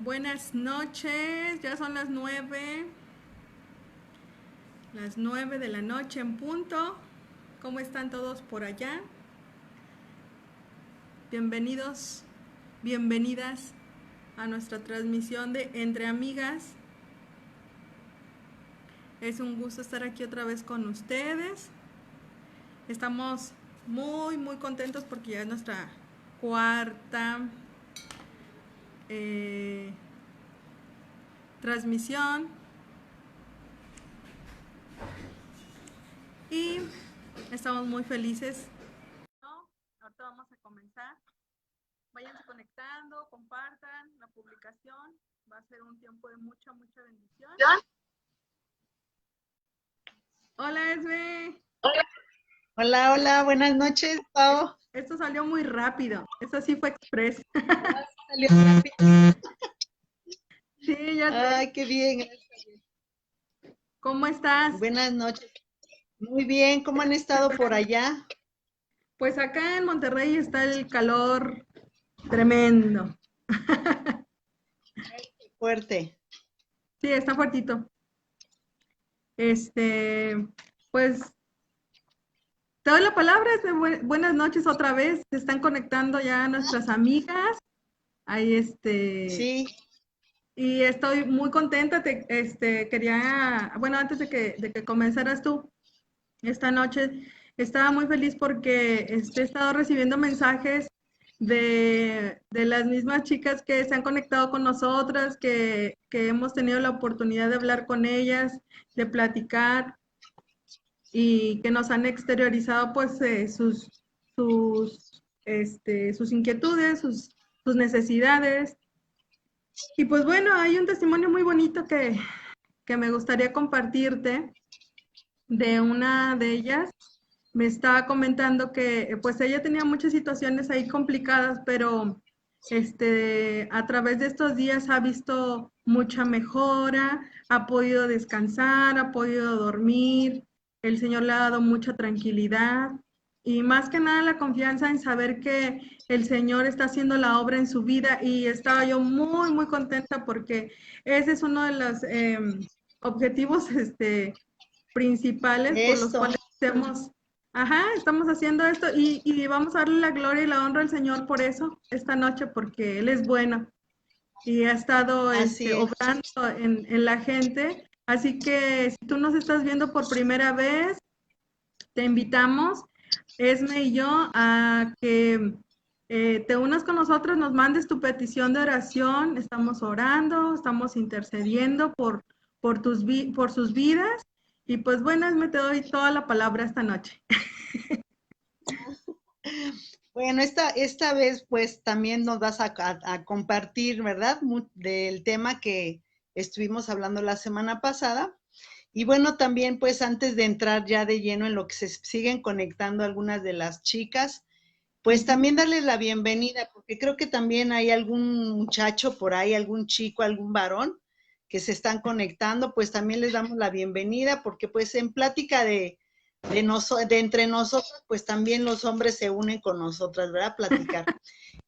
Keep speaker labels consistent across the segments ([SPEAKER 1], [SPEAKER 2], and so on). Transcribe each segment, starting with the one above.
[SPEAKER 1] Buenas noches, ya son las 9 de la noche en punto. ¿Cómo están todos por allá? Bienvenidos, bienvenidas a nuestra transmisión de Entre Amigas. Es un gusto estar aquí otra vez con ustedes. Estamos muy contentos porque ya es nuestra cuarta transmisión. Y estamos muy felices. Ahorita vamos a comenzar. Váyanse conectando, compartan la publicación. Va a ser un tiempo de mucha bendición. Hola, Esme.
[SPEAKER 2] Hola, hola, buenas noches, Pau.
[SPEAKER 1] Esto salió muy rápido. Esto sí fue express.
[SPEAKER 2] Salió rápido.
[SPEAKER 1] Sí, ya sé.
[SPEAKER 2] Ay, qué bien.
[SPEAKER 1] ¿Cómo estás?
[SPEAKER 2] Buenas noches. Muy bien, ¿cómo han estado por allá?
[SPEAKER 1] Pues acá en Monterrey está el calor tremendo.
[SPEAKER 2] Fuerte.
[SPEAKER 1] Sí, está fuertito. Pues te doy la palabra. Buenas noches otra vez. Se están conectando ya nuestras amigas. Ahí
[SPEAKER 2] Sí.
[SPEAKER 1] Y estoy muy contenta. Bueno, antes de que comenzaras tú esta noche, estaba muy feliz porque he estado recibiendo mensajes de las mismas chicas que se han conectado con nosotras, que hemos tenido la oportunidad de hablar con ellas, de platicar y que nos han exteriorizado pues sus inquietudes, sus necesidades. Y pues bueno, hay un testimonio muy bonito que me gustaría compartirte de una de ellas. Me estaba comentando que pues ella tenía muchas situaciones ahí complicadas, pero a través de estos días ha visto mucha mejora, ha podido descansar, ha podido dormir, el Señor le ha dado mucha tranquilidad y más que nada la confianza en saber que el Señor está haciendo la obra en su vida, y estaba yo muy contenta porque ese es uno de los objetivos principales por los
[SPEAKER 2] Esto.
[SPEAKER 1] cuales estamos haciendo esto, y vamos a darle la gloria y la honra al Señor por eso esta noche, porque Él es bueno y ha estado
[SPEAKER 2] Así es.
[SPEAKER 1] obrando en la gente. Así que si tú nos estás viendo por primera vez, te invitamos, Esme y yo, a que te unas con nosotros, nos mandes tu petición de oración. Estamos orando, estamos intercediendo por sus vidas. Y pues bueno, Esme, te doy toda la palabra esta noche.
[SPEAKER 2] Bueno, esta vez pues también nos vas a compartir, ¿verdad? Del tema que estuvimos hablando la semana pasada. Y bueno, también pues antes de entrar ya de lleno en lo que se siguen conectando algunas de las chicas, pues también darles la bienvenida, porque creo que también hay algún muchacho por ahí, algún chico, algún varón que se están conectando, pues también les damos la bienvenida, porque pues en plática de entre nosotros, pues también los hombres se unen con nosotras, ¿verdad? Platicar.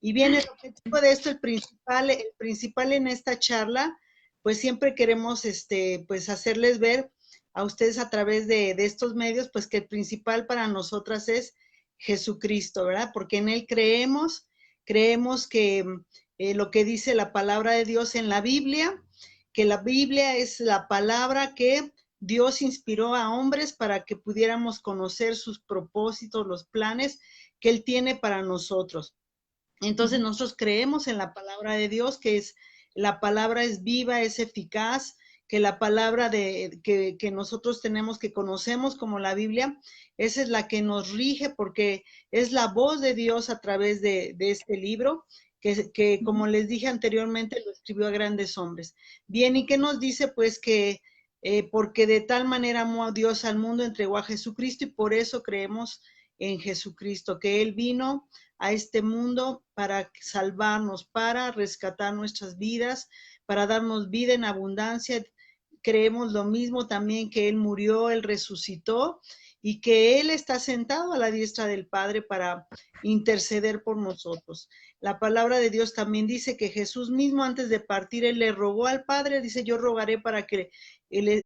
[SPEAKER 2] Y bien, el objetivo de esto, el principal en esta charla, pues siempre queremos, pues hacerles ver a ustedes a través de estos medios, pues que el principal para nosotras es Jesucristo, ¿verdad? Porque en Él creemos que lo que dice la palabra de Dios en la Biblia, que la Biblia es la palabra que Dios inspiró a hombres para que pudiéramos conocer sus propósitos, los planes que Él tiene para nosotros. Entonces nosotros creemos en la palabra de Dios, la palabra es viva, es eficaz, que la palabra que nosotros tenemos, que conocemos como la Biblia, esa es la que nos rige, porque es la voz de Dios a través de este libro, que como les dije anteriormente, lo escribió a grandes hombres. Bien, ¿y qué nos dice? Pues que porque de tal manera amó a Dios al mundo, entregó a Jesucristo, y por eso creemos en Jesucristo, que Él vino a este mundo para salvarnos, para rescatar nuestras vidas, para darnos vida en abundancia. Creemos lo mismo también, que Él murió, Él resucitó, y que Él está sentado a la diestra del Padre para interceder por nosotros. La palabra de Dios también dice que Jesús mismo antes de partir, Él le rogó al Padre, dice, yo rogaré para que Él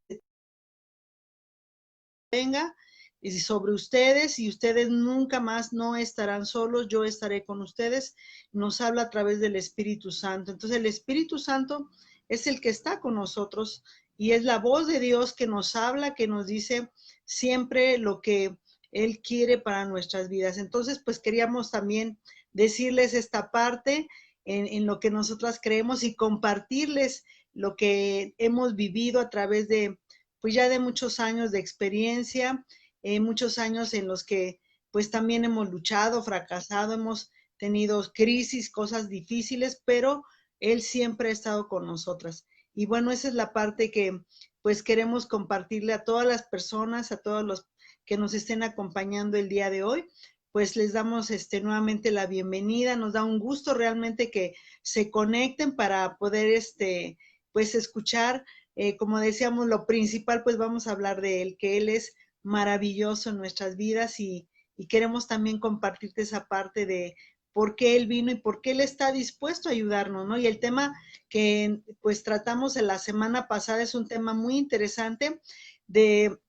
[SPEAKER 2] venga y sobre ustedes, y ustedes nunca más no estarán solos, yo estaré con ustedes. Nos habla a través del Espíritu Santo. Entonces el Espíritu Santo es el que está con nosotros y es la voz de Dios que nos habla, que nos dice siempre lo que Él quiere para nuestras vidas. Entonces, pues queríamos también decirles esta parte en lo que nosotras creemos y compartirles lo que hemos vivido a través de, pues ya de muchos años de experiencia, muchos años en los que pues también hemos luchado, fracasado, hemos tenido crisis, cosas difíciles, pero Él siempre ha estado con nosotras. Y bueno, esa es la parte que pues queremos compartirle a todas las personas, a todos los que nos estén acompañando el día de hoy. Pues les damos nuevamente la bienvenida, nos da un gusto realmente que se conecten para poder pues escuchar, como decíamos, lo principal, pues vamos a hablar de Él, que Él es maravilloso en nuestras vidas y queremos también compartirte esa parte de por qué Él vino y por qué Él está dispuesto a ayudarnos, ¿no? Y el tema que pues tratamos en la semana pasada es un tema muy interesante de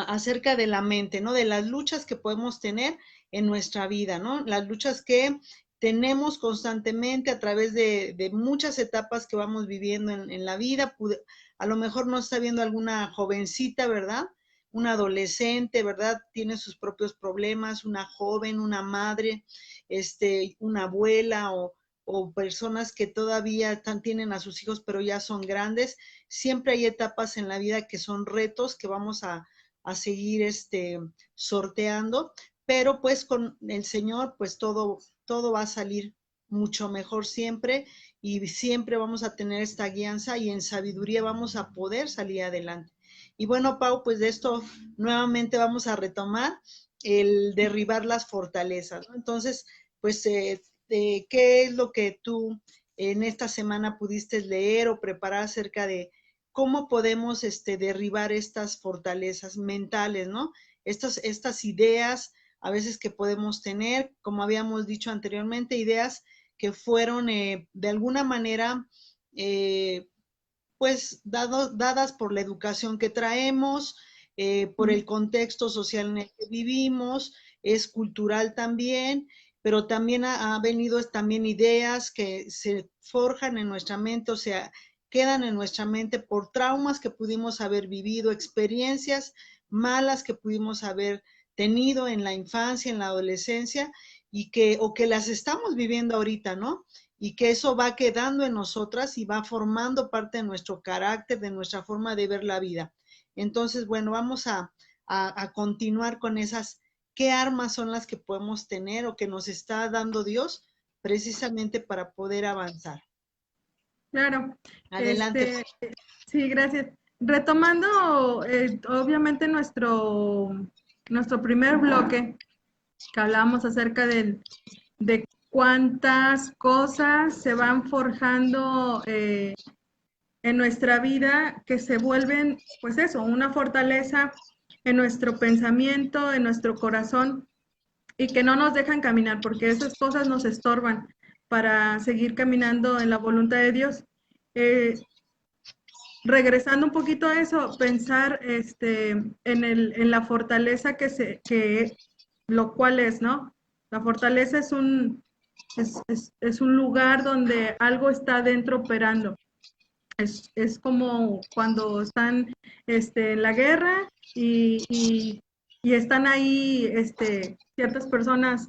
[SPEAKER 2] acerca de la mente, ¿no? De las luchas que podemos tener en nuestra vida, ¿no? Las luchas que tenemos constantemente a través de muchas etapas que vamos viviendo en la vida. A lo mejor no está viendo alguna jovencita, ¿verdad? Una adolescente, ¿verdad? Tiene sus propios problemas, una joven, una madre, una abuela o personas que todavía tienen a sus hijos, pero ya son grandes. Siempre hay etapas en la vida que son retos que vamos a seguir sorteando, pero pues con el Señor, pues todo va a salir mucho mejor siempre y siempre vamos a tener esta guianza y en sabiduría vamos a poder salir adelante. Y bueno, Pau, pues de esto nuevamente vamos a retomar el derribar las fortalezas, ¿no? Entonces, pues, ¿qué es lo que tú en esta semana pudiste leer o preparar acerca de cómo podemos derribar estas fortalezas mentales, ¿no? Estas ideas a veces que podemos tener, como habíamos dicho anteriormente, ideas que fueron de alguna manera pues dadas por la educación que traemos, por el contexto social en el que vivimos, es cultural también, pero también ha venido también ideas que se forjan en nuestra mente, o sea, quedan en nuestra mente por traumas que pudimos haber vivido, experiencias malas que pudimos haber tenido en la infancia, en la adolescencia, o que las estamos viviendo ahorita, ¿no? Y que eso va quedando en nosotras y va formando parte de nuestro carácter, de nuestra forma de ver la vida. Entonces, bueno, vamos a continuar con esas, ¿qué armas son las que podemos tener o que nos está dando Dios precisamente para poder avanzar?
[SPEAKER 1] Claro.
[SPEAKER 2] Adelante.
[SPEAKER 1] Sí, gracias. Retomando, obviamente, nuestro primer bloque, que hablábamos acerca de cuántas cosas se van forjando en nuestra vida que se vuelven, pues eso, una fortaleza en nuestro pensamiento, en nuestro corazón, y que no nos dejan caminar, porque esas cosas nos estorban para seguir caminando en la voluntad de Dios. Regresando un poquito a eso, pensar en la fortaleza que lo cual es, ¿no? La fortaleza es un lugar donde algo está dentro operando. Es como cuando están en la guerra y están ahí ciertas personas,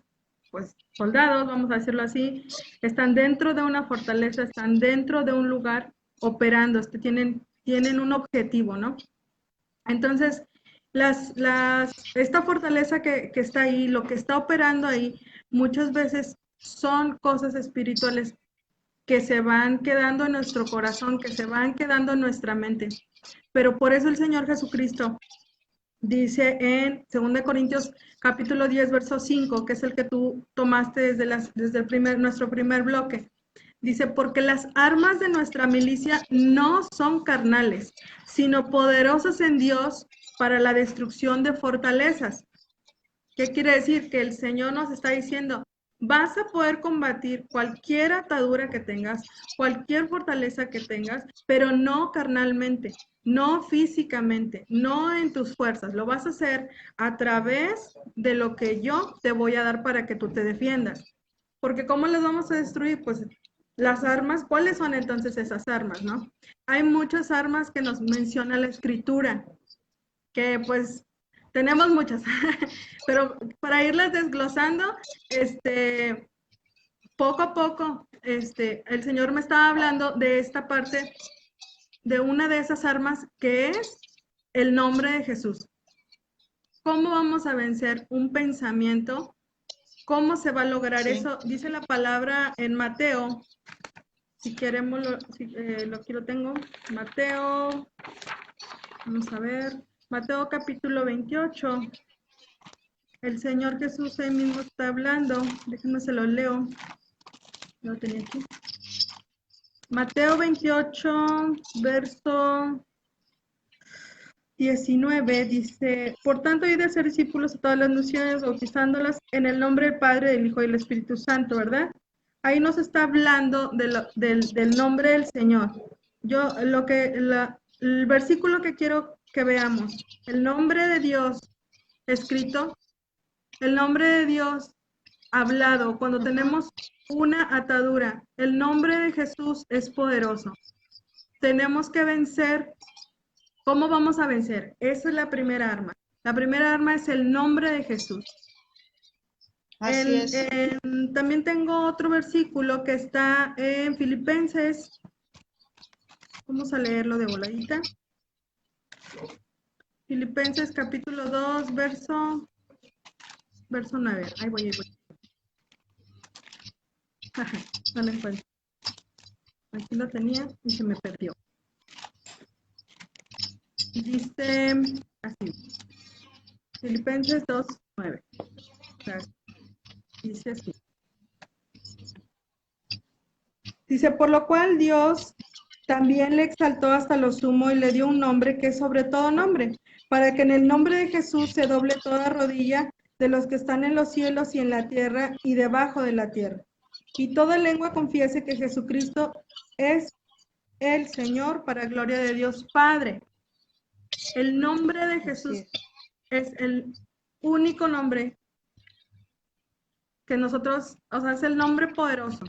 [SPEAKER 1] pues soldados, vamos a decirlo así, están dentro de una fortaleza, están dentro de un lugar operando, tienen un objetivo, ¿no? Entonces, esta fortaleza que está ahí, lo que está operando ahí, muchas veces son cosas espirituales que se van quedando en nuestro corazón, que se van quedando en nuestra mente. Pero por eso el Señor Jesucristo dice en 2 Corintios capítulo 10, verso 5, que es el que tú tomaste desde nuestro primer bloque. Dice, porque las armas de nuestra milicia no son carnales, sino poderosas en Dios para la destrucción de fortalezas. ¿Qué quiere decir? Que el Señor nos está diciendo, vas a poder combatir cualquier atadura que tengas, cualquier fortaleza que tengas, pero no carnalmente, no físicamente, no en tus fuerzas. Lo vas a hacer a través de lo que yo te voy a dar para que tú te defiendas. Porque ¿cómo las vamos a destruir? Pues las armas, ¿cuáles son entonces esas armas, no? Hay muchas armas que nos menciona la Escritura, que pues tenemos muchas, pero para irlas desglosando, poco a poco, el Señor me estaba hablando de esta parte, de una de esas armas que es el nombre de Jesús. ¿Cómo vamos a vencer un pensamiento? ¿Cómo se va a lograr eso? Dice la palabra en Mateo, si queremos, aquí lo tengo, Mateo, vamos a ver, Mateo capítulo 28. El Señor Jesús ahí mismo está hablando. Déjenme se lo leo. Lo tenía aquí. Mateo 28, verso 19, dice, por tanto, id a ser discípulos a todas las naciones, bautizándolas en el nombre del Padre, del Hijo y del Espíritu Santo, ¿verdad? Ahí nos está hablando del nombre del Señor. El versículo que quiero que veamos, el nombre de Dios escrito, el nombre de Dios hablado, cuando tenemos una atadura, el nombre de Jesús es poderoso. Tenemos que vencer. ¿Cómo vamos a vencer? Esa es la primera arma. La primera arma es el nombre de Jesús.
[SPEAKER 2] Así es.
[SPEAKER 1] También tengo otro versículo que está en Filipenses. Vamos a leerlo de voladita. Filipenses capítulo 2, verso 9. Ahí voy. No lo encuentro. Aquí lo tenía y se me perdió. Dice así. Filipenses 2, 9. Dice así. Dice, por lo cual Dios también le exaltó hasta lo sumo y le dio un nombre que es sobre todo nombre, para que en el nombre de Jesús se doble toda rodilla de los que están en los cielos y en la tierra y debajo de la tierra. Y toda lengua confiese que Jesucristo es el Señor para gloria de Dios Padre. El nombre de Jesús es el único nombre que nosotros, o sea, es el nombre poderoso.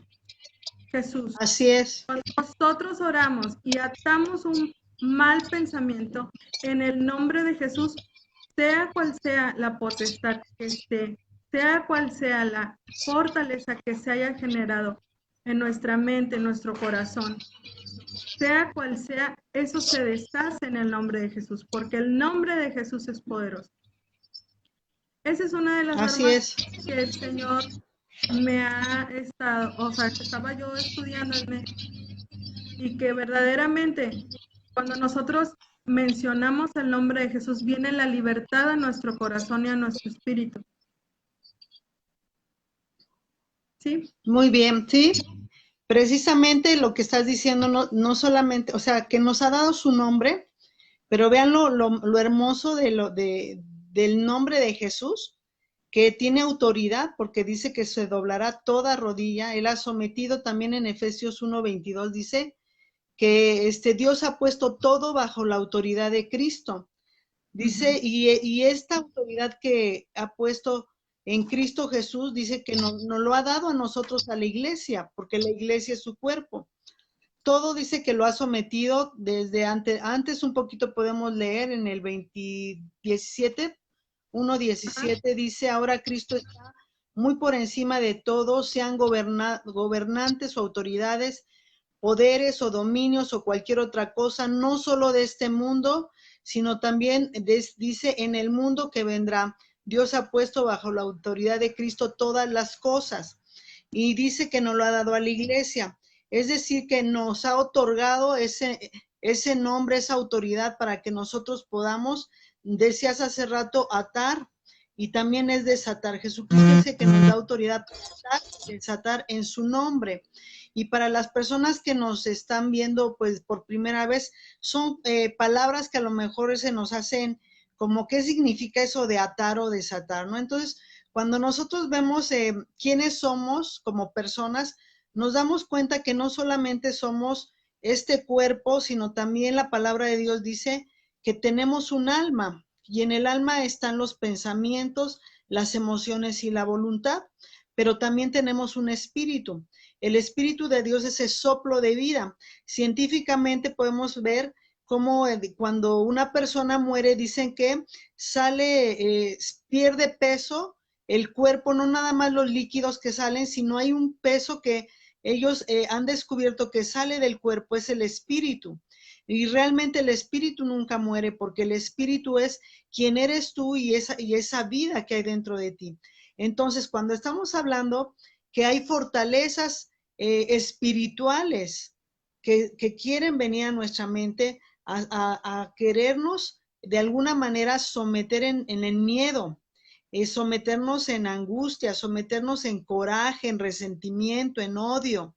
[SPEAKER 1] Jesús.
[SPEAKER 2] Así es.
[SPEAKER 1] Cuando nosotros oramos y atamos un mal pensamiento en el nombre de Jesús, sea cual sea la potestad que esté, sea cual sea la fortaleza que se haya generado en nuestra mente, en nuestro corazón, sea cual sea, eso se deshace en el nombre de Jesús, porque el nombre de Jesús es poderoso. Esa es una de las armas que el Señor me ha estado, o sea, que estaba yo estudiando y que verdaderamente cuando nosotros mencionamos el nombre de Jesús viene la libertad a nuestro corazón y a nuestro espíritu. ¿Sí?
[SPEAKER 2] Muy bien, sí. Precisamente lo que estás diciendo, no solamente, o sea, que nos ha dado su nombre, pero vean lo hermoso del nombre de Jesús, que tiene autoridad, porque dice que se doblará toda rodilla. Él ha sometido también en Efesios 1:22, dice que Dios ha puesto todo bajo la autoridad de Cristo. Dice, y esta autoridad que ha puesto en Cristo Jesús, dice que nos lo ha dado a nosotros, a la iglesia, porque la iglesia es su cuerpo. Todo dice que lo ha sometido desde antes un poquito podemos leer en el 17, 1:17, dice, ahora Cristo está muy por encima de todo, sean gobernantes o autoridades, poderes o dominios o cualquier otra cosa, no solo de este mundo, sino también, dice, en el mundo que vendrá. Dios ha puesto bajo la autoridad de Cristo todas las cosas y dice que nos lo ha dado a la iglesia. Es decir, que nos ha otorgado ese nombre, esa autoridad para que nosotros podamos, decías hace rato, atar y también es desatar. Jesucristo dice que nos da autoridad para desatar en su nombre. Y para las personas que nos están viendo pues por primera vez, son palabras que a lo mejor se nos hacen como qué significa eso de atar o desatar, ¿no? Entonces, cuando nosotros vemos quiénes somos como personas, nos damos cuenta que no solamente somos este cuerpo, sino también la palabra de Dios dice que tenemos un alma, y en el alma están los pensamientos, las emociones y la voluntad, pero también tenemos un espíritu. El espíritu de Dios es el soplo de vida. Científicamente podemos ver cómo cuando una persona muere, dicen que sale, pierde peso el cuerpo, no nada más los líquidos que salen, sino hay un peso que ellos han descubierto que sale del cuerpo, es el espíritu. Y realmente el espíritu nunca muere, porque el espíritu es quien eres tú y esa vida que hay dentro de ti. Entonces, cuando estamos hablando que hay fortalezas espirituales que quieren venir a nuestra mente a querernos de alguna manera someter en el miedo, someternos en angustia, someternos en coraje, en resentimiento, en odio.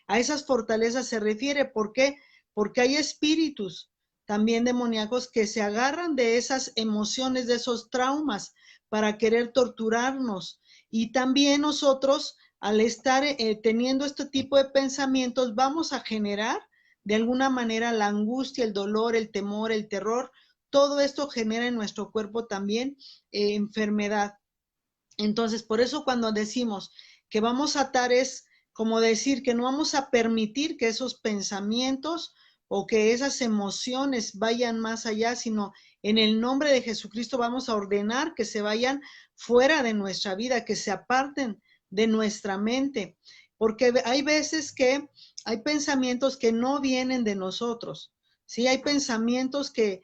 [SPEAKER 2] A esas fortalezas se refiere. ¿Por qué? Porque hay espíritus también demoníacos que se agarran de esas emociones, de esos traumas, para querer torturarnos. Y también nosotros, al estar teniendo este tipo de pensamientos, vamos a generar de alguna manera la angustia, el dolor, el temor, el terror. Todo esto genera en nuestro cuerpo también enfermedad. Entonces, por eso cuando decimos que vamos a atar es como decir que no vamos a permitir que esos pensamientos o que esas emociones vayan más allá, sino en el nombre de Jesucristo vamos a ordenar que se vayan fuera de nuestra vida, que se aparten de nuestra mente, porque hay veces que hay pensamientos que no vienen de nosotros, ¿sí? Hay pensamientos que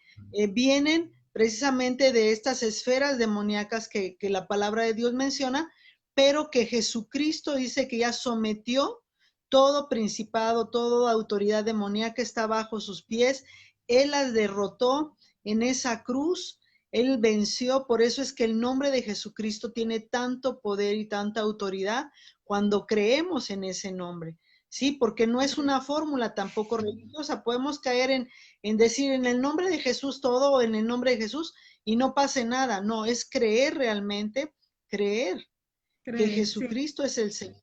[SPEAKER 2] vienen precisamente de estas esferas demoníacas que la palabra de Dios menciona, pero que Jesucristo dice que ya sometió todo principado, toda autoridad demoníaca está bajo sus pies. Él las derrotó en esa cruz, Él venció. Por eso es que el nombre de Jesucristo tiene tanto poder y tanta autoridad cuando creemos en ese nombre. Sí, porque no es una fórmula tampoco religiosa. Podemos caer en decir en el nombre de Jesús todo o en el nombre de Jesús y no pase nada. No, es creer realmente, creer que
[SPEAKER 1] Sí.
[SPEAKER 2] Jesucristo es el Señor,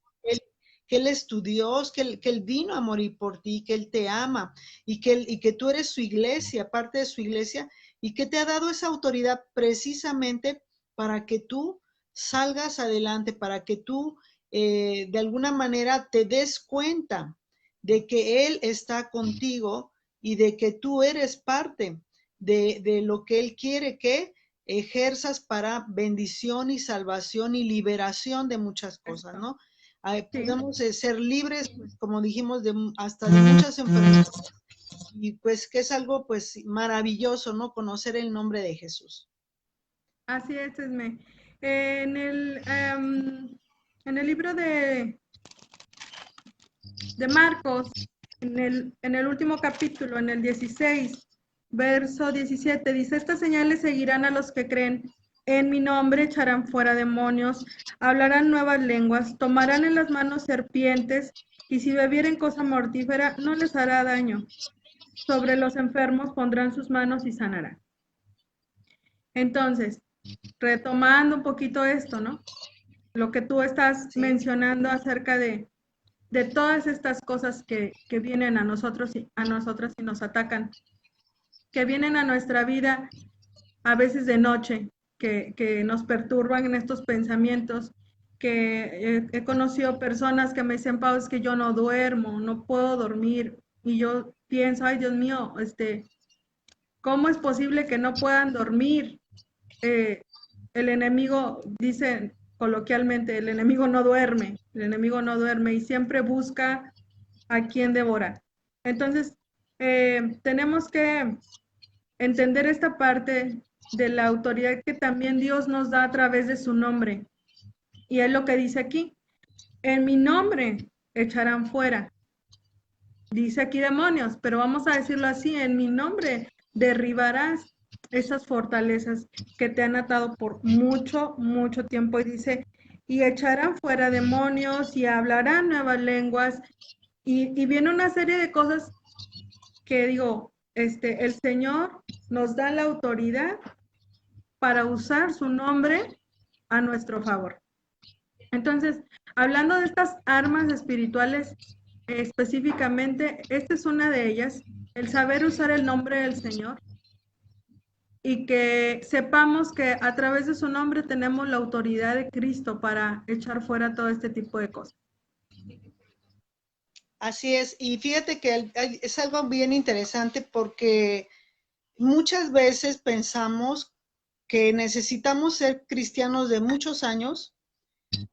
[SPEAKER 2] que Él es tu Dios, que Él vino a morir por ti, que Él te ama y que tú eres su iglesia, parte de su iglesia, y que te ha dado esa autoridad precisamente para que tú salgas adelante, para que tú de alguna manera te des cuenta de que Él está contigo y de que tú eres parte de lo que Él quiere que ejerzas para bendición y salvación y liberación de muchas cosas, ¿no? Podemos ser libres, pues, como dijimos, hasta de muchas enfermedades. Y pues que es algo pues maravilloso, ¿no? Conocer el nombre de Jesús.
[SPEAKER 1] Así es, Esme. En en el libro de Marcos, en el último capítulo, en el 16, verso 17, dice, estas señales seguirán a los que creen. En mi nombre echarán fuera demonios, hablarán nuevas lenguas, tomarán en las manos serpientes, y si bebieren cosa mortífera, no les hará daño. Sobre los enfermos pondrán sus manos y sanarán. Entonces, retomando un poquito esto, ¿no? Lo que tú estás
[SPEAKER 2] Sí,
[SPEAKER 1] mencionando acerca de todas estas cosas que vienen a nosotros y nos atacan, que vienen a nuestra vida a veces de noche, que nos perturban en estos pensamientos, que he conocido personas que me dicen, Pau, es que yo no duermo, no puedo dormir, y yo pienso, ay Dios mío, ¿cómo es posible que no puedan dormir? Eh, el enemigo, dice coloquialmente, el enemigo no duerme y siempre busca a quien devorar. Entonces, tenemos que entender esta parte de la autoridad que también Dios nos da a través de su nombre. Y es lo que dice aquí, en mi nombre echarán fuera. Dice aquí demonios, pero vamos a decirlo así, en mi nombre derribarás esas fortalezas que te han atado por mucho, mucho tiempo. Y dice, y echarán fuera demonios y hablarán nuevas lenguas. Y viene una serie de cosas que digo, el Señor nos da la autoridad para usar su nombre a nuestro favor. Entonces, hablando de estas armas espirituales, específicamente, esta es una de ellas, el saber usar el nombre del Señor y que sepamos que a través de su nombre tenemos la autoridad de Cristo para echar fuera todo este tipo de cosas.
[SPEAKER 2] Así es, y fíjate que es algo bien interesante porque muchas veces pensamos que necesitamos ser cristianos de muchos años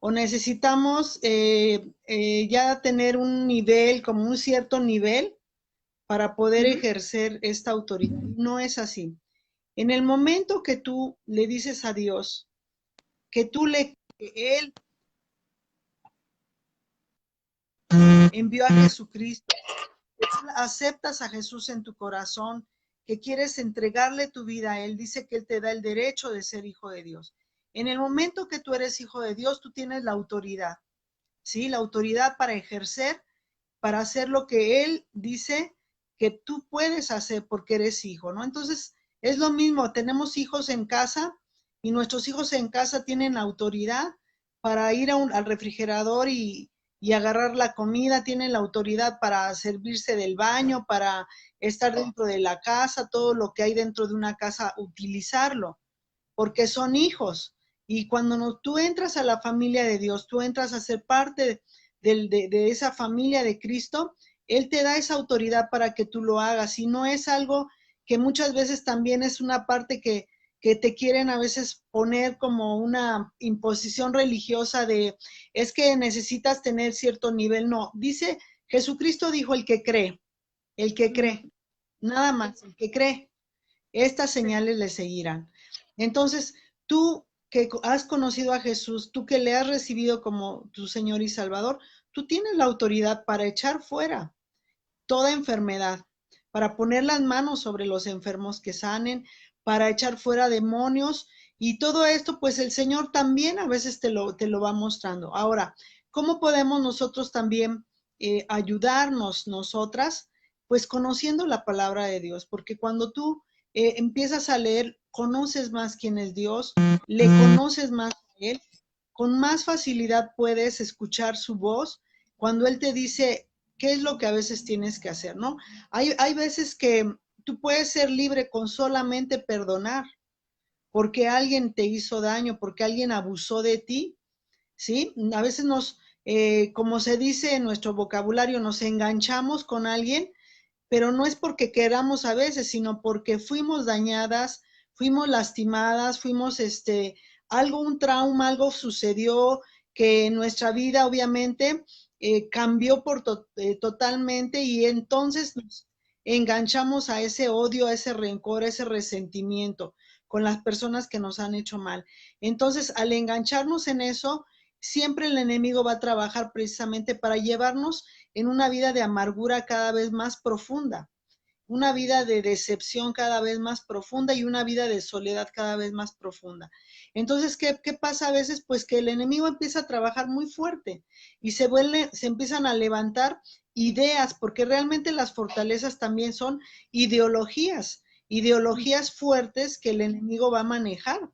[SPEAKER 2] o necesitamos ya tener un nivel, como un cierto nivel, para poder ejercer esta autoridad. No es así. En el momento que tú le dices a Dios, que Él envió a Jesucristo, que tú aceptas a Jesús en tu corazón, que quieres entregarle tu vida a Él, dice que Él te da el derecho de ser hijo de Dios. En el momento que tú eres hijo de Dios, tú tienes la autoridad, ¿sí? La autoridad para ejercer, para hacer lo que Él dice que tú puedes hacer porque eres hijo, ¿no? Entonces, es lo mismo, tenemos hijos en casa y nuestros hijos en casa tienen autoridad para ir al refrigerador y agarrar la comida, tienen la autoridad para servirse del baño, para estar dentro de la casa, todo lo que hay dentro de una casa, utilizarlo, porque son hijos. Y cuando tú entras a la familia de Dios, tú entras a ser parte de esa familia de Cristo, Él te da esa autoridad para que tú lo hagas. Y no es algo que muchas veces también es una parte que te quieren a veces poner como una imposición religiosa de, es que necesitas tener cierto nivel. No, dice, Jesucristo dijo el que cree, nada más, el que cree. Estas señales le seguirán. Entonces, tú que has conocido a Jesús, tú que le has recibido como tu Señor y Salvador, tú tienes la autoridad para echar fuera toda enfermedad, para poner las manos sobre los enfermos que sanen, para echar fuera demonios y todo esto, pues el Señor también a veces te lo va mostrando. Ahora, ¿cómo podemos nosotros también ayudarnos nosotras? Pues conociendo la palabra de Dios, porque cuando tú empiezas a leer, conoces más quién es Dios, le conoces más a Él, con más facilidad puedes escuchar su voz cuando Él te dice qué es lo que a veces tienes que hacer, ¿no? Hay veces que tú puedes ser libre con solamente perdonar, porque alguien te hizo daño, porque alguien abusó de ti, ¿sí? A veces como se dice en nuestro vocabulario, nos enganchamos con alguien, pero no es porque queramos a veces, sino porque fuimos dañadas, fuimos lastimadas, un trauma, algo sucedió que en nuestra vida obviamente cambió totalmente y entonces nos enganchamos a ese odio, a ese rencor, a ese resentimiento con las personas que nos han hecho mal. Entonces, al engancharnos en eso, siempre el enemigo va a trabajar precisamente para llevarnos en una vida de amargura cada vez más profunda, una vida de decepción cada vez más profunda y una vida de soledad cada vez más profunda. Entonces, ¿qué pasa a veces? Pues que el enemigo empieza a trabajar muy fuerte y se empiezan a levantar ideas, porque realmente las fortalezas también son ideologías fuertes que el enemigo va a manejar,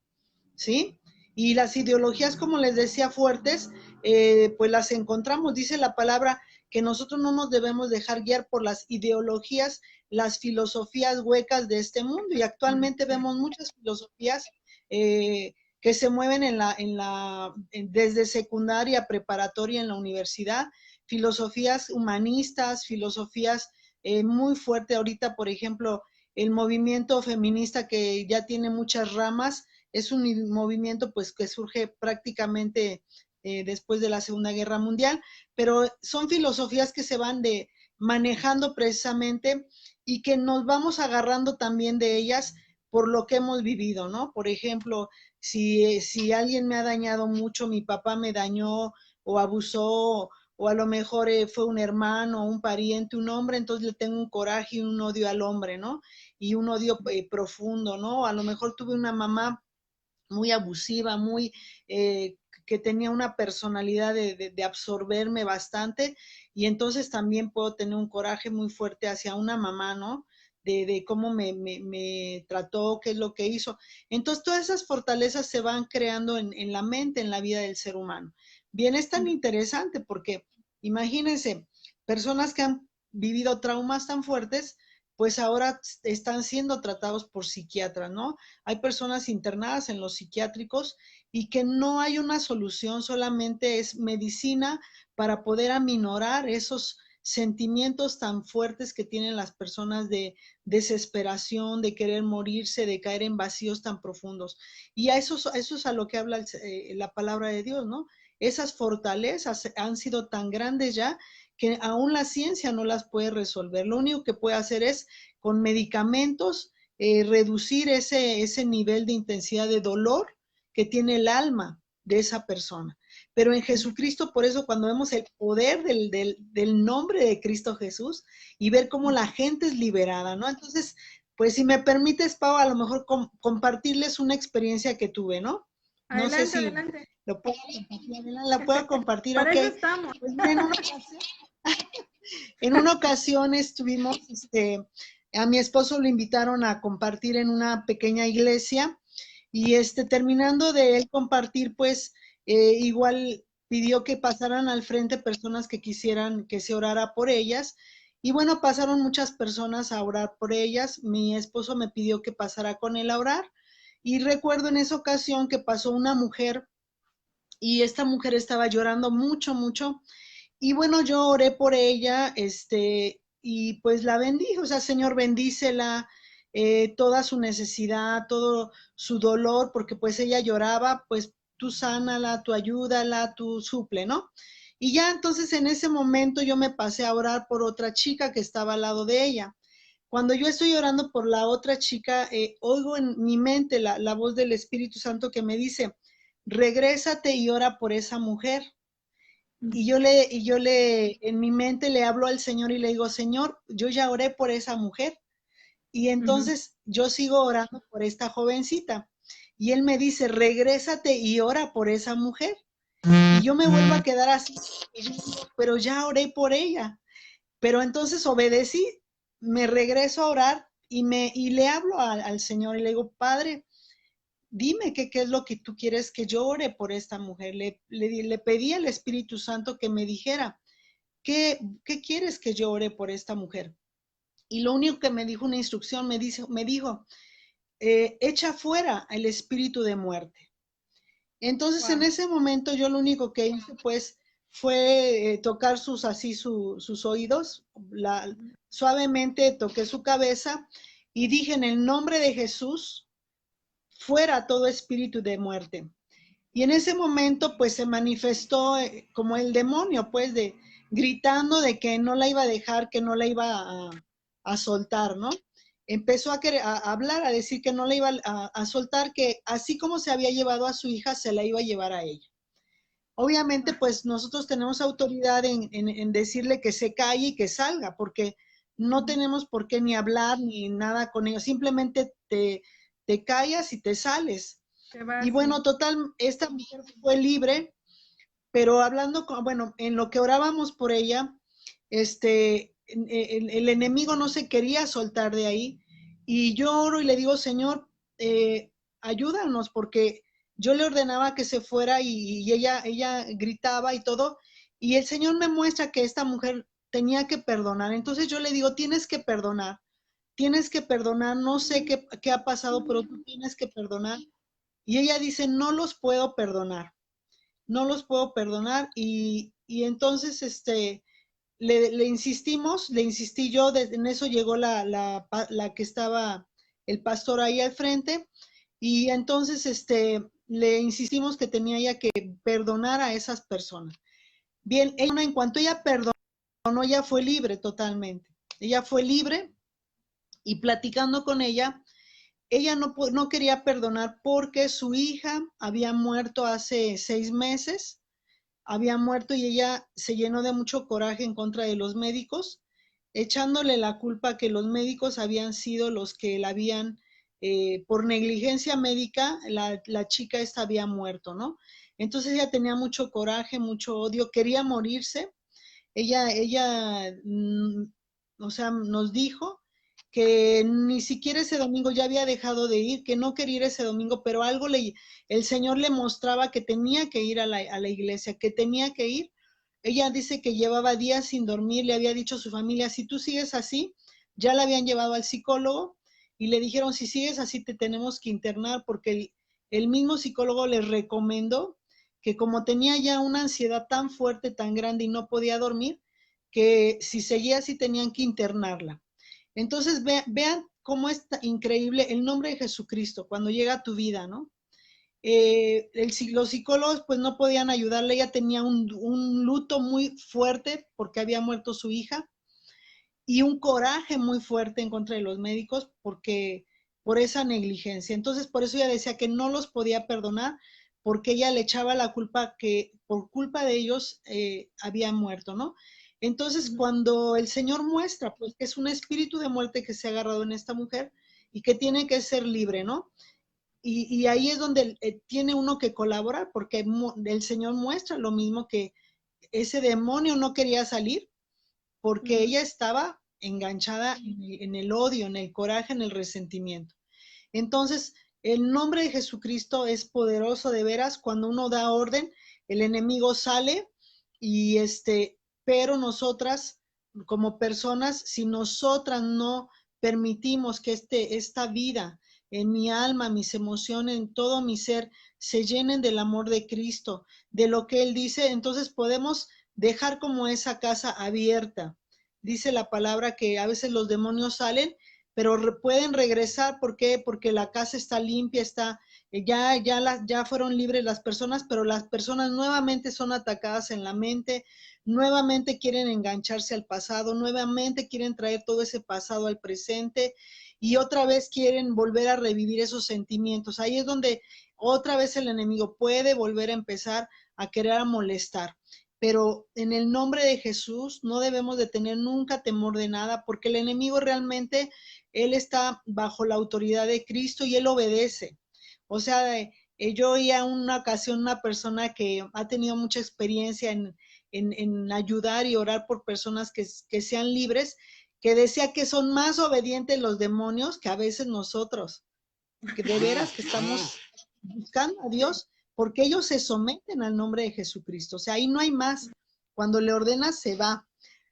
[SPEAKER 2] ¿sí? Y las ideologías, como les decía, fuertes, pues las encontramos, dice la palabra, que nosotros no nos debemos dejar guiar por las ideologías, las filosofías huecas de este mundo. Y actualmente vemos muchas filosofías que se mueven desde secundaria, preparatoria, en la universidad, filosofías humanistas, filosofías muy fuertes. Ahorita, por ejemplo, el movimiento feminista que ya tiene muchas ramas, es un movimiento pues que surge prácticamente después de la Segunda Guerra Mundial, pero son filosofías que se van manejando precisamente y que nos vamos agarrando también de ellas por lo que hemos vivido, ¿no? Por ejemplo, si alguien me ha dañado mucho, mi papá me dañó o abusó, o a lo mejor fue un hermano, un pariente, un hombre, entonces le tengo un coraje y un odio al hombre, ¿no? Y un odio profundo, ¿no? A lo mejor tuve una mamá muy abusiva, que tenía una personalidad de absorberme bastante y entonces también puedo tener un coraje muy fuerte hacia una mamá, ¿no? de cómo me trató, qué es lo que hizo. Entonces, todas esas fortalezas se van creando en la mente, en la vida del ser humano. Bien, es tan interesante porque imagínense, personas que han vivido traumas tan fuertes, pues ahora están siendo tratados por psiquiatras, ¿no? Hay personas internadas en los psiquiátricos y que no hay una solución, solamente es medicina para poder aminorar esos sentimientos tan fuertes que tienen las personas de desesperación, de querer morirse, de caer en vacíos tan profundos. Y eso es a lo que habla la palabra de Dios, ¿no? Esas fortalezas han sido tan grandes ya que aún la ciencia no las puede resolver. Lo único que puede hacer es con medicamentos reducir ese nivel de intensidad de dolor que tiene el alma de esa persona. Pero en Jesucristo, por eso cuando vemos el poder del nombre de Cristo Jesús y ver cómo la gente es liberada, ¿no? Entonces, pues si me permites, Pau, a lo mejor compartirles una experiencia que tuve, ¿no? No sé
[SPEAKER 1] Adelante,
[SPEAKER 2] si
[SPEAKER 1] adelante.
[SPEAKER 2] lo puedo compartir, la puedo compartir,
[SPEAKER 1] Para
[SPEAKER 2] ok.
[SPEAKER 1] eso estamos.
[SPEAKER 2] Pues en una ocasión estuvimos, a mi esposo lo invitaron a compartir en una pequeña iglesia y terminando de él compartir, pues igual pidió que pasaran al frente personas que quisieran que se orara por ellas. Y bueno, pasaron muchas personas a orar por ellas. Mi esposo me pidió que pasara con él a orar. Y recuerdo en esa ocasión que pasó una mujer y esta mujer estaba llorando mucho, mucho. Y bueno, yo oré por ella, y pues la bendije, o sea, Señor, bendícela, toda su necesidad, todo su dolor, porque pues ella lloraba, pues tú sánala, tú ayúdala, tú suple, ¿no? Y ya entonces en ese momento yo me pasé a orar por otra chica que estaba al lado de ella. Cuando yo estoy orando por la otra chica, oigo en mi mente la voz del Espíritu Santo que me dice, regrésate y ora por esa mujer. En mi mente le hablo al Señor y le digo, Señor, yo ya oré por esa mujer. Y entonces yo sigo orando por esta jovencita. Y él me dice, regrésate y ora por esa mujer. Y yo me vuelvo a quedar así, pero ya oré por ella. Pero entonces obedecí, me regreso a orar y le hablo al Señor y le digo, Padre, dime qué es lo que tú quieres que yo ore por esta mujer. Le pedí al Espíritu Santo que me dijera, ¿qué quieres que yo ore por esta mujer? Y lo único que me dijo una instrucción, me dijo, echa fuera el espíritu de muerte. Entonces en ese momento yo lo único que hice pues fue tocar sus oídos, suavemente toqué su cabeza y dije en el nombre de Jesús, fuera todo espíritu de muerte. Y en ese momento pues se manifestó como el demonio, pues gritando de que no la iba a dejar, que no la iba a soltar, ¿no? Empezó a hablar, a decir que no la iba a soltar, que así como se había llevado a su hija, se la iba a llevar a ella. Obviamente pues nosotros tenemos autoridad en decirle que se calle y que salga, porque no tenemos por qué ni hablar ni nada con ellos, simplemente te callas y te sales. Y bueno, total, esta mujer fue libre, pero hablando, bueno, en lo que orábamos por ella, el enemigo no se quería soltar de ahí. Y yo oro y le digo, Señor, ayúdanos, porque yo le ordenaba que se fuera y ella gritaba y todo. Y el Señor me muestra que esta mujer tenía que perdonar. Entonces yo le digo, tienes que perdonar, no sé qué ha pasado, pero tú tienes que perdonar. Y ella dice, no los puedo perdonar, no los puedo perdonar. Y entonces le insistimos, le insistí yo, en eso llegó la que estaba el pastor ahí al frente, y entonces le insistimos que tenía ella que perdonar a esas personas. Bien, ella, en cuanto ella perdonó, ella fue libre totalmente. Ella fue libre y platicando con ella no quería perdonar porque su hija había muerto hace 6 meses, había muerto y ella se llenó de mucho coraje en contra de los médicos, echándole la culpa que los médicos habían sido los que la habían, por negligencia médica, la chica esta había muerto, ¿no? Entonces ella tenía mucho coraje, mucho odio, quería morirse. Ella, o sea, nos dijo que ni siquiera ese domingo ya había dejado de ir, que no quería ir ese domingo, pero el Señor le mostraba que tenía que ir a la iglesia, que tenía que ir. Ella dice que llevaba días sin dormir, le había dicho a su familia, si tú sigues así, ya la habían llevado al psicólogo y le dijeron, si sigues así te tenemos que internar, porque el mismo psicólogo les recomendó que como tenía ya una ansiedad tan fuerte, tan grande y no podía dormir, que si seguía así tenían que internarla. Entonces vean cómo es increíble el nombre de Jesucristo cuando llega a tu vida, ¿no? Los psicólogos pues no podían ayudarle, ella tenía un luto muy fuerte porque había muerto su hija y un coraje muy fuerte en contra de los médicos porque por esa negligencia. Entonces por eso ella decía que no los podía perdonar porque ella le echaba la culpa que por culpa de ellos había muerto, ¿no? Entonces cuando el Señor muestra pues que es un espíritu de muerte que se ha agarrado en esta mujer y que tiene que ser libre, ¿no? Y ahí es donde tiene uno que colaborar, porque el Señor muestra lo mismo que ese demonio no quería salir, porque ella estaba enganchada en el odio, en el coraje, en el resentimiento. Entonces, el nombre de Jesucristo es poderoso de veras. Cuando uno da orden, el enemigo sale y pero nosotras, como personas, si nosotras no permitimos que esta vida en mi alma, mis emociones, en todo mi ser, se llenen del amor de Cristo, de lo que Él dice, entonces podemos dejar como esa casa abierta. Dice la palabra que a veces los demonios salen, pero pueden regresar. ¿Por qué? Porque la casa está limpia, ya fueron libres las personas, pero las personas nuevamente son atacadas en la mente, nuevamente quieren engancharse al pasado, nuevamente quieren traer todo ese pasado al presente y otra vez quieren volver a revivir esos sentimientos. Ahí es donde otra vez el enemigo puede volver a empezar a querer molestar. Pero en el nombre de Jesús no debemos de tener nunca temor de nada, porque el enemigo realmente, él está bajo la autoridad de Cristo y él obedece. O sea, yo oía una ocasión una persona que ha tenido mucha experiencia en ayudar y orar por personas que sean libres, que decía que son más obedientes los demonios que a veces nosotros, que de veras que estamos buscando a Dios, porque ellos se someten al nombre de Jesucristo. O sea, ahí no hay más. Cuando le ordenas, se va.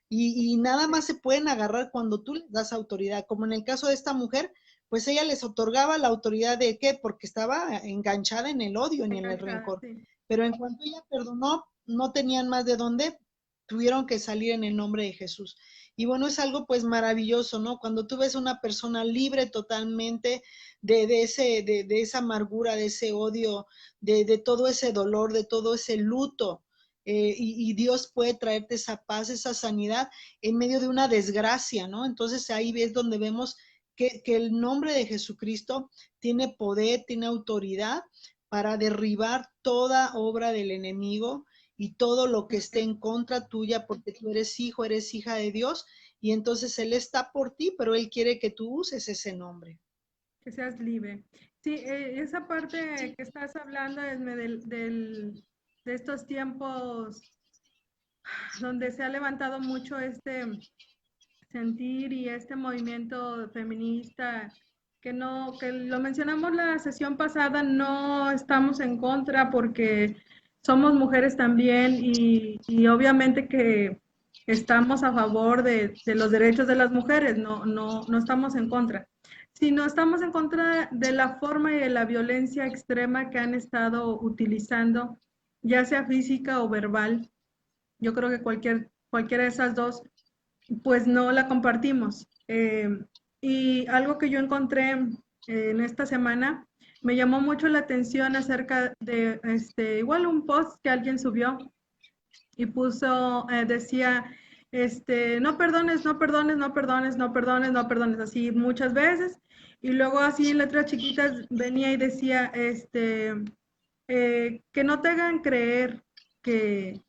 [SPEAKER 2] Y nada más se pueden agarrar cuando tú les das autoridad, como en el caso de esta mujer, pues ella les otorgaba la autoridad de qué, porque estaba enganchada en el odio ni en el rencor.
[SPEAKER 1] Sí.
[SPEAKER 2] Pero en cuanto ella perdonó, no tenían más de dónde, tuvieron que salir en el nombre de Jesús. Y bueno, es algo pues maravilloso, ¿no? Cuando tú ves una persona libre totalmente de esa amargura, de ese odio, de todo ese dolor, de todo ese luto, y Dios puede traerte esa paz, esa sanidad en medio de una desgracia, ¿no? Entonces ahí es donde vemos que el nombre de Jesucristo tiene poder, tiene autoridad para derribar toda obra del enemigo y todo lo que esté en contra tuya, porque tú eres hijo, eres hija de Dios, y entonces Él está por ti, pero Él quiere que tú uses ese nombre.
[SPEAKER 1] Que seas libre. Sí, esa parte que estás hablando es de estos tiempos donde se ha levantado mucho este sentir y este movimiento feminista, que no, que lo mencionamos la sesión pasada, no estamos en contra porque somos mujeres también y obviamente que estamos a favor de los derechos de las mujeres, no estamos en contra, sino estamos en contra de la forma y de la violencia extrema que han estado utilizando, ya sea física o verbal. Yo creo que cualquiera de esas dos pues no la compartimos. Y algo que yo encontré en esta semana me llamó mucho la atención acerca de igual un post que alguien subió y puso, decía, no perdones, no perdones, no perdones, no perdones, no perdones, así muchas veces. Y luego así en letras chiquitas venía y decía, que no te hagan creer que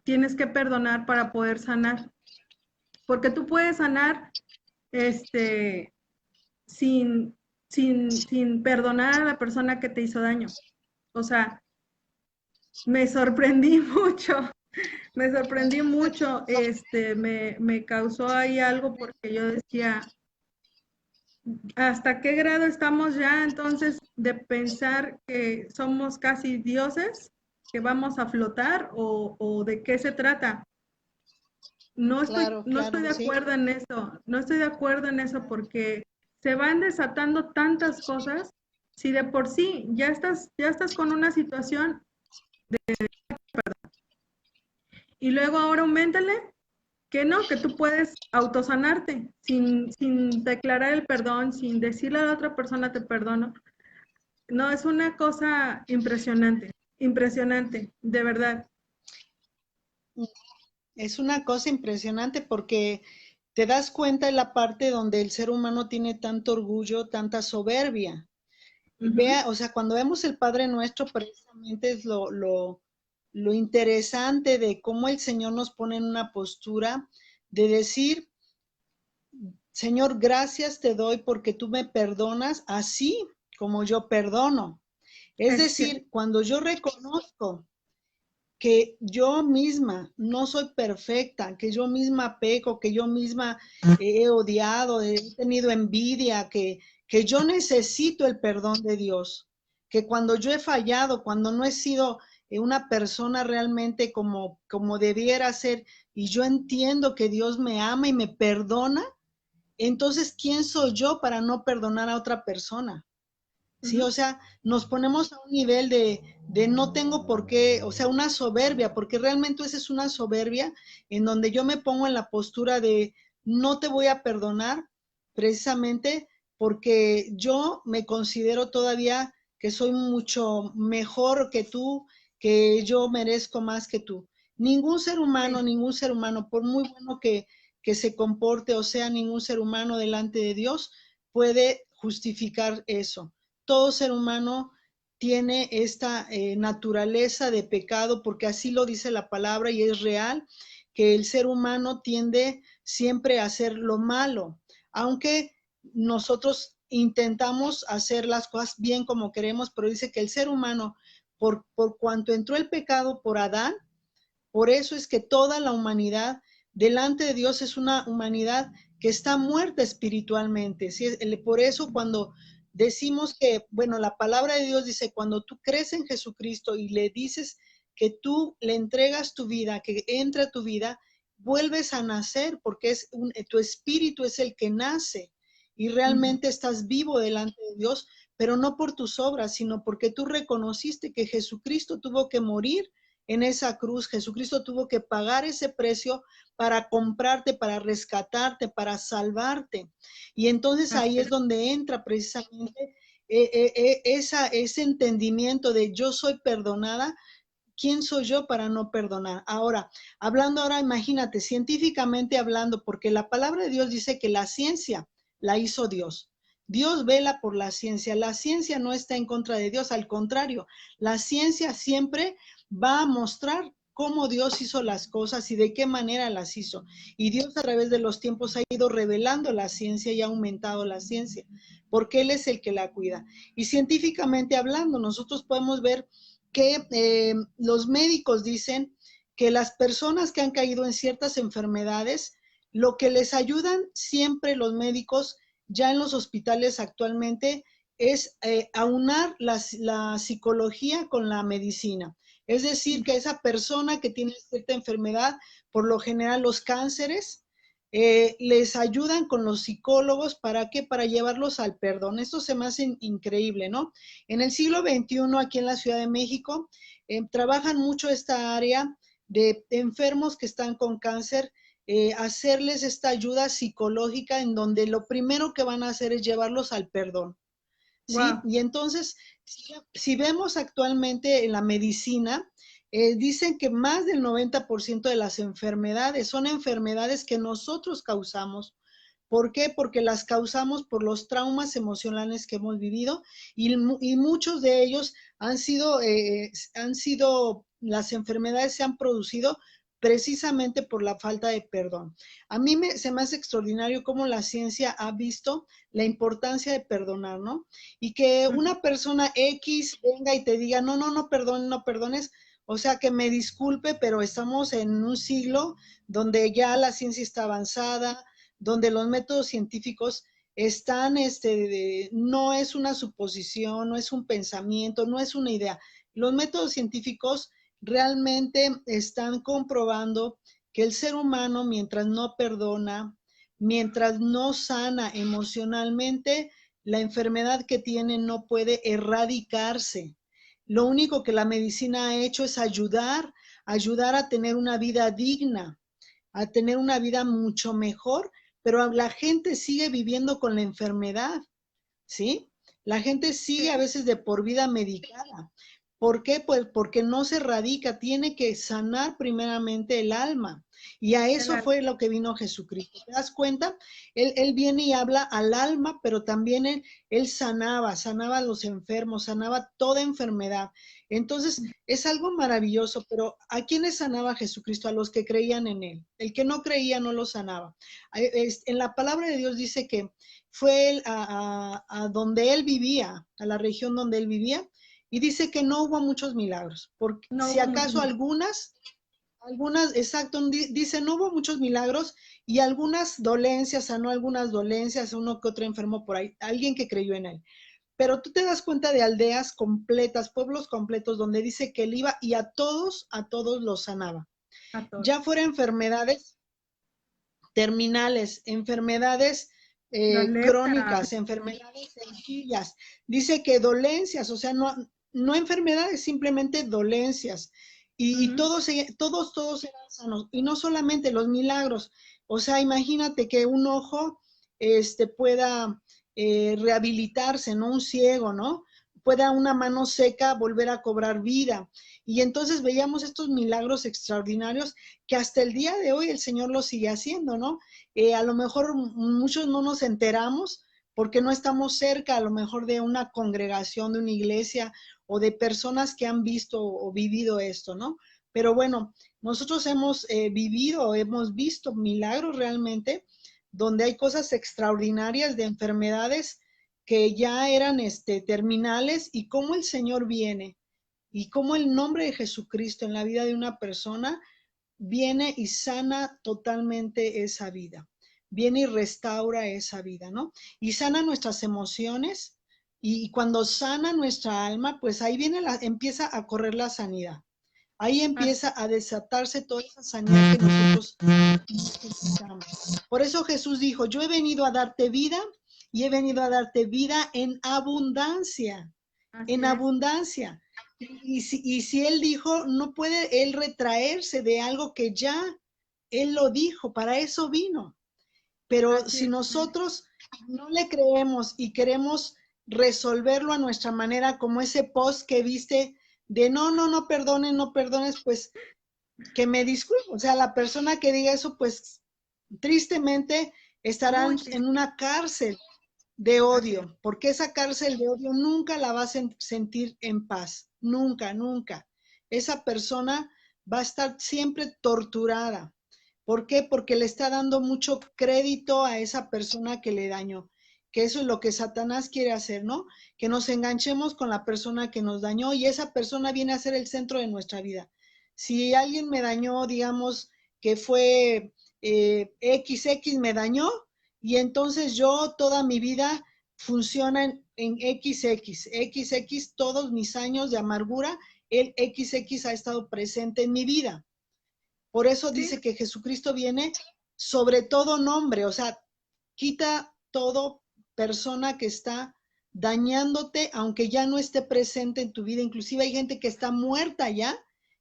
[SPEAKER 1] tienes que perdonar para poder sanar, porque tú puedes sanar este, sin perdonar a la persona que te hizo daño. O sea, me sorprendí mucho, me sorprendí mucho, me causó ahí algo porque yo decía, ¿hasta qué grado estamos ya entonces de pensar que somos casi dioses, que vamos a flotar o de qué se trata?
[SPEAKER 2] Claro,
[SPEAKER 1] No estoy
[SPEAKER 2] claro,
[SPEAKER 1] de
[SPEAKER 2] sí.
[SPEAKER 1] acuerdo en eso, no estoy de acuerdo en eso porque se van desatando tantas cosas. Si de por sí ya estás con una situación y luego ahora auméntale que no, que tú puedes autosanarte sin declarar el perdón, sin decirle a la otra persona te perdono. No, es una cosa impresionante, impresionante, de verdad.
[SPEAKER 2] Es una cosa impresionante porque te das cuenta de la parte donde el ser humano tiene tanto orgullo, tanta soberbia.
[SPEAKER 1] Ujú.
[SPEAKER 2] Vea, o sea, cuando vemos el Padre Nuestro, precisamente es lo interesante de cómo el Señor nos pone en una postura de decir, Señor, gracias te doy porque tú me perdonas así como yo perdono. Es
[SPEAKER 1] Es cierto.
[SPEAKER 2] decir, cuando yo reconozco que yo misma no soy perfecta, que yo misma peco, que yo misma he odiado, he tenido envidia, que yo necesito el perdón de Dios, que cuando yo he fallado, cuando no he sido una persona realmente como debiera ser, y yo entiendo que Dios me ama y me perdona, entonces, ¿quién soy yo para no perdonar a otra persona? Sí, o
[SPEAKER 1] Ujú.
[SPEAKER 2] sea, nos ponemos a un nivel de no tengo por qué, o sea, una soberbia, porque realmente esa es una soberbia en donde yo me pongo en la postura de no te voy a perdonar, precisamente porque yo me considero todavía que soy mucho mejor que tú, que yo merezco más que tú.
[SPEAKER 1] Sí.
[SPEAKER 2] Ningún ser humano, por muy bueno que se comporte, o sea, ningún ser humano delante de Dios puede justificar eso. Todo ser humano tiene esta naturaleza de pecado, porque así lo dice la palabra y es real, que el ser humano tiende siempre a hacer lo malo, aunque nosotros intentamos hacer las cosas bien como queremos, pero dice que el ser humano, por cuanto entró el pecado por Adán, por eso es que toda la humanidad delante de Dios es una humanidad que está muerta espiritualmente. ¿Sí? Por eso cuando decimos que, bueno, la palabra de Dios dice, cuando tú crees en Jesucristo y le dices que tú le entregas tu vida, que entra a tu vida, vuelves a nacer porque tu espíritu es el que nace y
[SPEAKER 1] Ujú.
[SPEAKER 2] realmente estás vivo delante de Dios, pero no por tus obras, sino porque tú reconociste que Jesucristo tuvo que morir en esa cruz. Jesucristo tuvo que pagar ese precio para comprarte, para rescatarte, para salvarte. Y entonces
[SPEAKER 1] Así
[SPEAKER 2] ahí es
[SPEAKER 1] es.
[SPEAKER 2] donde entra precisamente ese entendimiento de yo soy perdonada. ¿Quién soy yo para no perdonar? Ahora, hablando ahora, imagínate, científicamente hablando, porque la palabra de Dios dice que la ciencia la hizo Dios. Dios vela por la ciencia. La ciencia no está en contra de Dios, al contrario, la ciencia siempre va a mostrar cómo Dios hizo las cosas y de qué manera las hizo. Y Dios a través de los tiempos ha ido revelando la ciencia y ha aumentado la ciencia, porque Él es el que la cuida. Y científicamente hablando, nosotros podemos ver que los médicos dicen que las personas que han caído en ciertas enfermedades, lo que les ayudan siempre los médicos ya en los hospitales actualmente es aunar la psicología con la medicina. Es decir, que esa persona que tiene cierta enfermedad, por lo general los cánceres, les ayudan con los psicólogos, ¿para qué? Para llevarlos al perdón. Esto se me hace increíble, ¿no? En el siglo XXI, aquí en la Ciudad de México, trabajan mucho esta área de enfermos que están con cáncer, hacerles esta ayuda psicológica en donde lo primero que van a hacer es llevarlos al perdón, ¿sí?
[SPEAKER 1] Wow.
[SPEAKER 2] Y entonces, si vemos actualmente en la medicina, dicen que más del 90% de las enfermedades son enfermedades que nosotros causamos. ¿Por qué? Porque las causamos por los traumas emocionales que hemos vivido y muchos de ellos han sido, las enfermedades se han producido precisamente por la falta de perdón. A mí se me hace extraordinario cómo la ciencia ha visto la importancia de perdonar, ¿no? Y que
[SPEAKER 1] Ujú.
[SPEAKER 2] una persona X venga y te diga, no, no, no perdones, no perdones, o sea, que me disculpe, pero estamos en un siglo donde ya la ciencia está avanzada, donde los métodos científicos están, no es una suposición, no es un pensamiento, no es una idea. Los métodos científicos realmente están comprobando que el ser humano, mientras no perdona, mientras no sana emocionalmente, la enfermedad que tiene no puede erradicarse. Lo único que la medicina ha hecho es ayudar a tener una vida digna, a tener una vida mucho mejor, pero la gente sigue viviendo con la enfermedad, ¿sí? La gente sigue a
[SPEAKER 1] Sí,
[SPEAKER 2] veces de por vida medicada. ¿Por qué? Pues porque no se erradica, tiene que sanar primeramente el alma. Y a
[SPEAKER 1] el
[SPEAKER 2] eso
[SPEAKER 1] alma.
[SPEAKER 2] fue lo que vino Jesucristo. ¿Te das cuenta? Él viene y habla al alma, pero también él sanaba a los enfermos, sanaba toda enfermedad. Entonces, es algo maravilloso, pero ¿a quiénes sanaba Jesucristo? A los que creían en él. El que no creía no lo sanaba. En la palabra de Dios dice que fue él a donde él vivía, a la región donde él vivía, y dice que no hubo muchos milagros, porque
[SPEAKER 1] No
[SPEAKER 2] si
[SPEAKER 1] hubo muchos
[SPEAKER 2] acaso
[SPEAKER 1] milagros.
[SPEAKER 2] algunas, exacto, dice no hubo muchos milagros y algunas dolencias, sanó algunas dolencias, uno que otro enfermo por ahí, alguien que creyó en él. Pero tú te das cuenta de aldeas completas, pueblos completos, donde dice que él iba y a todos los sanaba.
[SPEAKER 1] A todos.
[SPEAKER 2] Ya fuera enfermedades terminales, enfermedades
[SPEAKER 1] La lepra.
[SPEAKER 2] crónicas, enfermedades sencillas. Dice que dolencias, o sea, no enfermedades, simplemente dolencias. Y
[SPEAKER 1] Ujú.
[SPEAKER 2] todos eran sanos. Y no solamente los milagros. O sea, imagínate que un ojo pueda rehabilitarse, ¿no? Un ciego, ¿no? Pueda una mano seca volver a cobrar vida. Y entonces veíamos estos milagros extraordinarios que hasta el día de hoy el Señor lo sigue haciendo, ¿no? A lo mejor muchos no nos enteramos porque no estamos cerca a lo mejor de una congregación, de una iglesia o de personas que han visto o vivido esto, ¿no? Pero bueno, nosotros hemos vivido, hemos visto milagros realmente donde hay cosas extraordinarias de enfermedades que ya eran terminales y cómo el Señor viene y cómo el nombre de Jesucristo en la vida de una persona viene y sana totalmente esa vida, viene y restaura esa vida, ¿no? Y sana nuestras emociones y cuando sana nuestra alma, pues ahí empieza a correr la sanidad. Ahí
[SPEAKER 1] Así.
[SPEAKER 2] empieza a desatarse toda esa sanidad que nosotros necesitamos. Por eso Jesús dijo, yo he venido a darte vida y he venido a darte vida en abundancia,
[SPEAKER 1] Así
[SPEAKER 2] en
[SPEAKER 1] es.
[SPEAKER 2] abundancia. Y si él dijo, no puede él retraerse de algo que ya él lo dijo, para eso vino. Pero
[SPEAKER 1] Así
[SPEAKER 2] si
[SPEAKER 1] es.
[SPEAKER 2] nosotros no le creemos y queremos resolverlo a nuestra manera, como ese post que viste de no perdones, no perdones, pues que me disculpe. O sea, la persona que diga eso, pues tristemente
[SPEAKER 1] Muy
[SPEAKER 2] estarán en
[SPEAKER 1] triste.
[SPEAKER 2] una cárcel de
[SPEAKER 1] Así es.
[SPEAKER 2] odio, porque esa cárcel de odio nunca la va a sentir en paz, nunca, nunca. Esa persona va a estar siempre torturada. ¿Por qué? Porque le está dando mucho crédito a esa persona que le dañó, que eso es lo que Satanás quiere hacer, ¿no? Que nos enganchemos con la persona que nos dañó y esa persona viene a ser el centro de nuestra vida. Si alguien me dañó, digamos que fue XX me dañó, y entonces yo toda mi vida funciona en XX, todos mis años de amargura, el XX ha estado presente en mi vida. Por eso
[SPEAKER 1] Sí,
[SPEAKER 2] dice que Jesucristo viene sobre todo nombre, o sea, quita todo persona que está dañándote, aunque ya no esté presente en tu vida. Inclusive hay gente que está muerta ya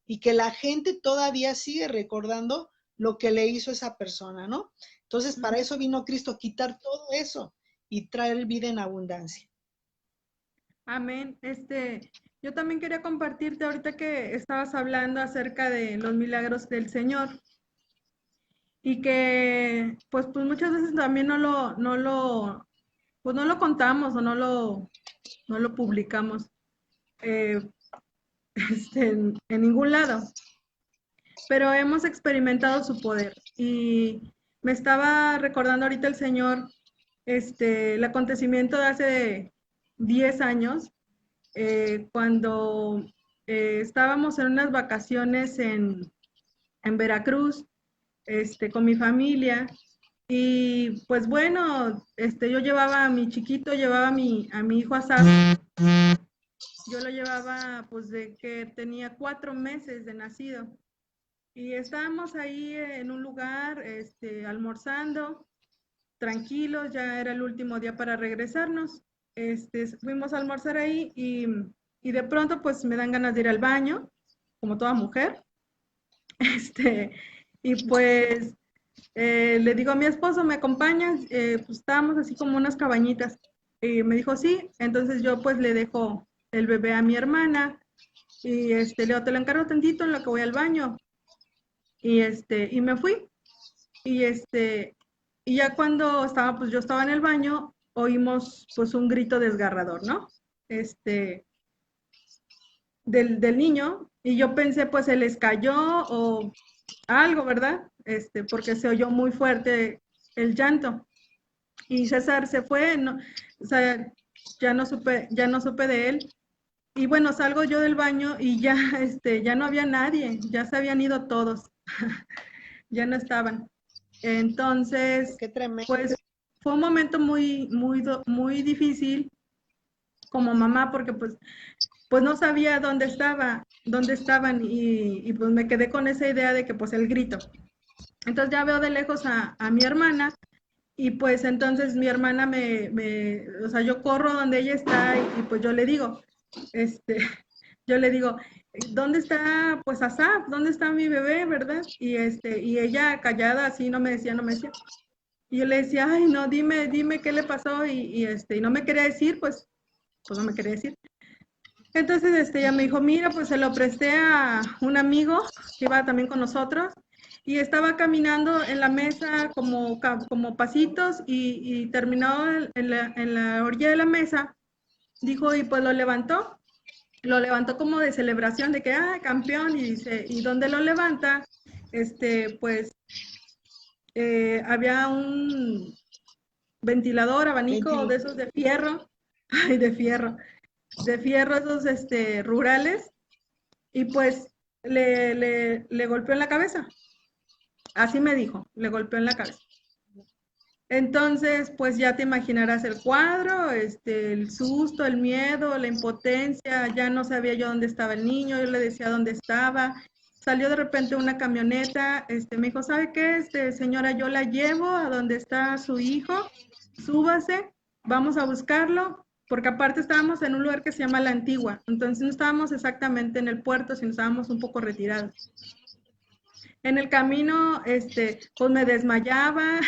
[SPEAKER 2] y que la gente todavía sigue recordando lo que le hizo esa persona, ¿no? Entonces, para
[SPEAKER 1] ujú.
[SPEAKER 2] eso vino Cristo, a quitar todo eso y traer vida en abundancia.
[SPEAKER 1] Amén. Yo también quería compartirte ahorita que estabas hablando acerca de los milagros del Señor y que pues muchas veces también pues no lo contamos o no lo publicamos eh, en ningún lado, pero hemos experimentado su poder. Y me estaba recordando ahorita el Señor, el acontecimiento de hace 10 años, cuando estábamos en unas vacaciones en Veracruz, con mi familia, Y pues bueno, yo llevaba a mi chiquito, llevaba a mi hijo Asaf, yo lo llevaba pues de que tenía 4 meses de nacido. Y estábamos ahí en un lugar, almorzando, tranquilos, ya era el último día para regresarnos. Fuimos a almorzar ahí y de pronto pues me dan ganas de ir al baño, como toda mujer. Y pues le digo a mi esposo, ¿me acompañas? Pues estábamos así como unas cabañitas. Y me dijo, sí. Entonces yo pues le dejo el bebé a mi hermana y le digo, te lo encargo tantito en lo que voy al baño. Y me fui. Y y ya cuando estaba, pues yo estaba en el baño, oímos pues un grito desgarrador, ¿no? Este, del niño. Y yo pensé, pues se les cayó o algo, ¿verdad? Porque se oyó muy fuerte el llanto. Y César se fue, no, o sea, ya no supe de él. Y bueno, salgo yo del baño y ya, ya no había nadie, ya se habían ido todos, ya no estaban. Entonces,
[SPEAKER 2] Qué tremendo.
[SPEAKER 1] pues fue un momento muy difícil como mamá porque pues no sabía dónde estaban y pues me quedé con esa idea de que pues el grito. Entonces ya veo de lejos a mi hermana y pues entonces mi hermana o sea, yo corro donde ella está y pues yo le digo, este, yo le digo, ¿dónde está pues Asaf? ¿Dónde está mi bebé, verdad? Y ella callada así no me decía, no me decía. Y yo le decía, ay, no, dime qué le pasó y no me quería decir, pues no me quería decir. Entonces, ella me dijo, mira, pues se lo presté a un amigo que iba también con nosotros y estaba caminando en la mesa como pasitos y terminó en la orilla de la mesa, dijo, y pues lo levantó como de celebración de que, ah, campeón, y dice, ¿y dónde lo levanta? Pues había un ventilador, abanico de esos de fierro, ay, de fierro esos rurales, y pues le golpeó en la cabeza. Así me dijo, le golpeó en la cabeza. Entonces, pues ya te imaginarás el cuadro, el susto, el miedo, la impotencia, ya no sabía yo dónde estaba el niño, yo le decía dónde estaba. Salió de repente una camioneta, me dijo, ¿sabe qué? Señora, yo la llevo a donde está su hijo, súbase, vamos a buscarlo, porque aparte estábamos en un lugar que se llama La Antigua, entonces no estábamos exactamente en el puerto, sino estábamos un poco retirados. En el camino, pues me desmayaba,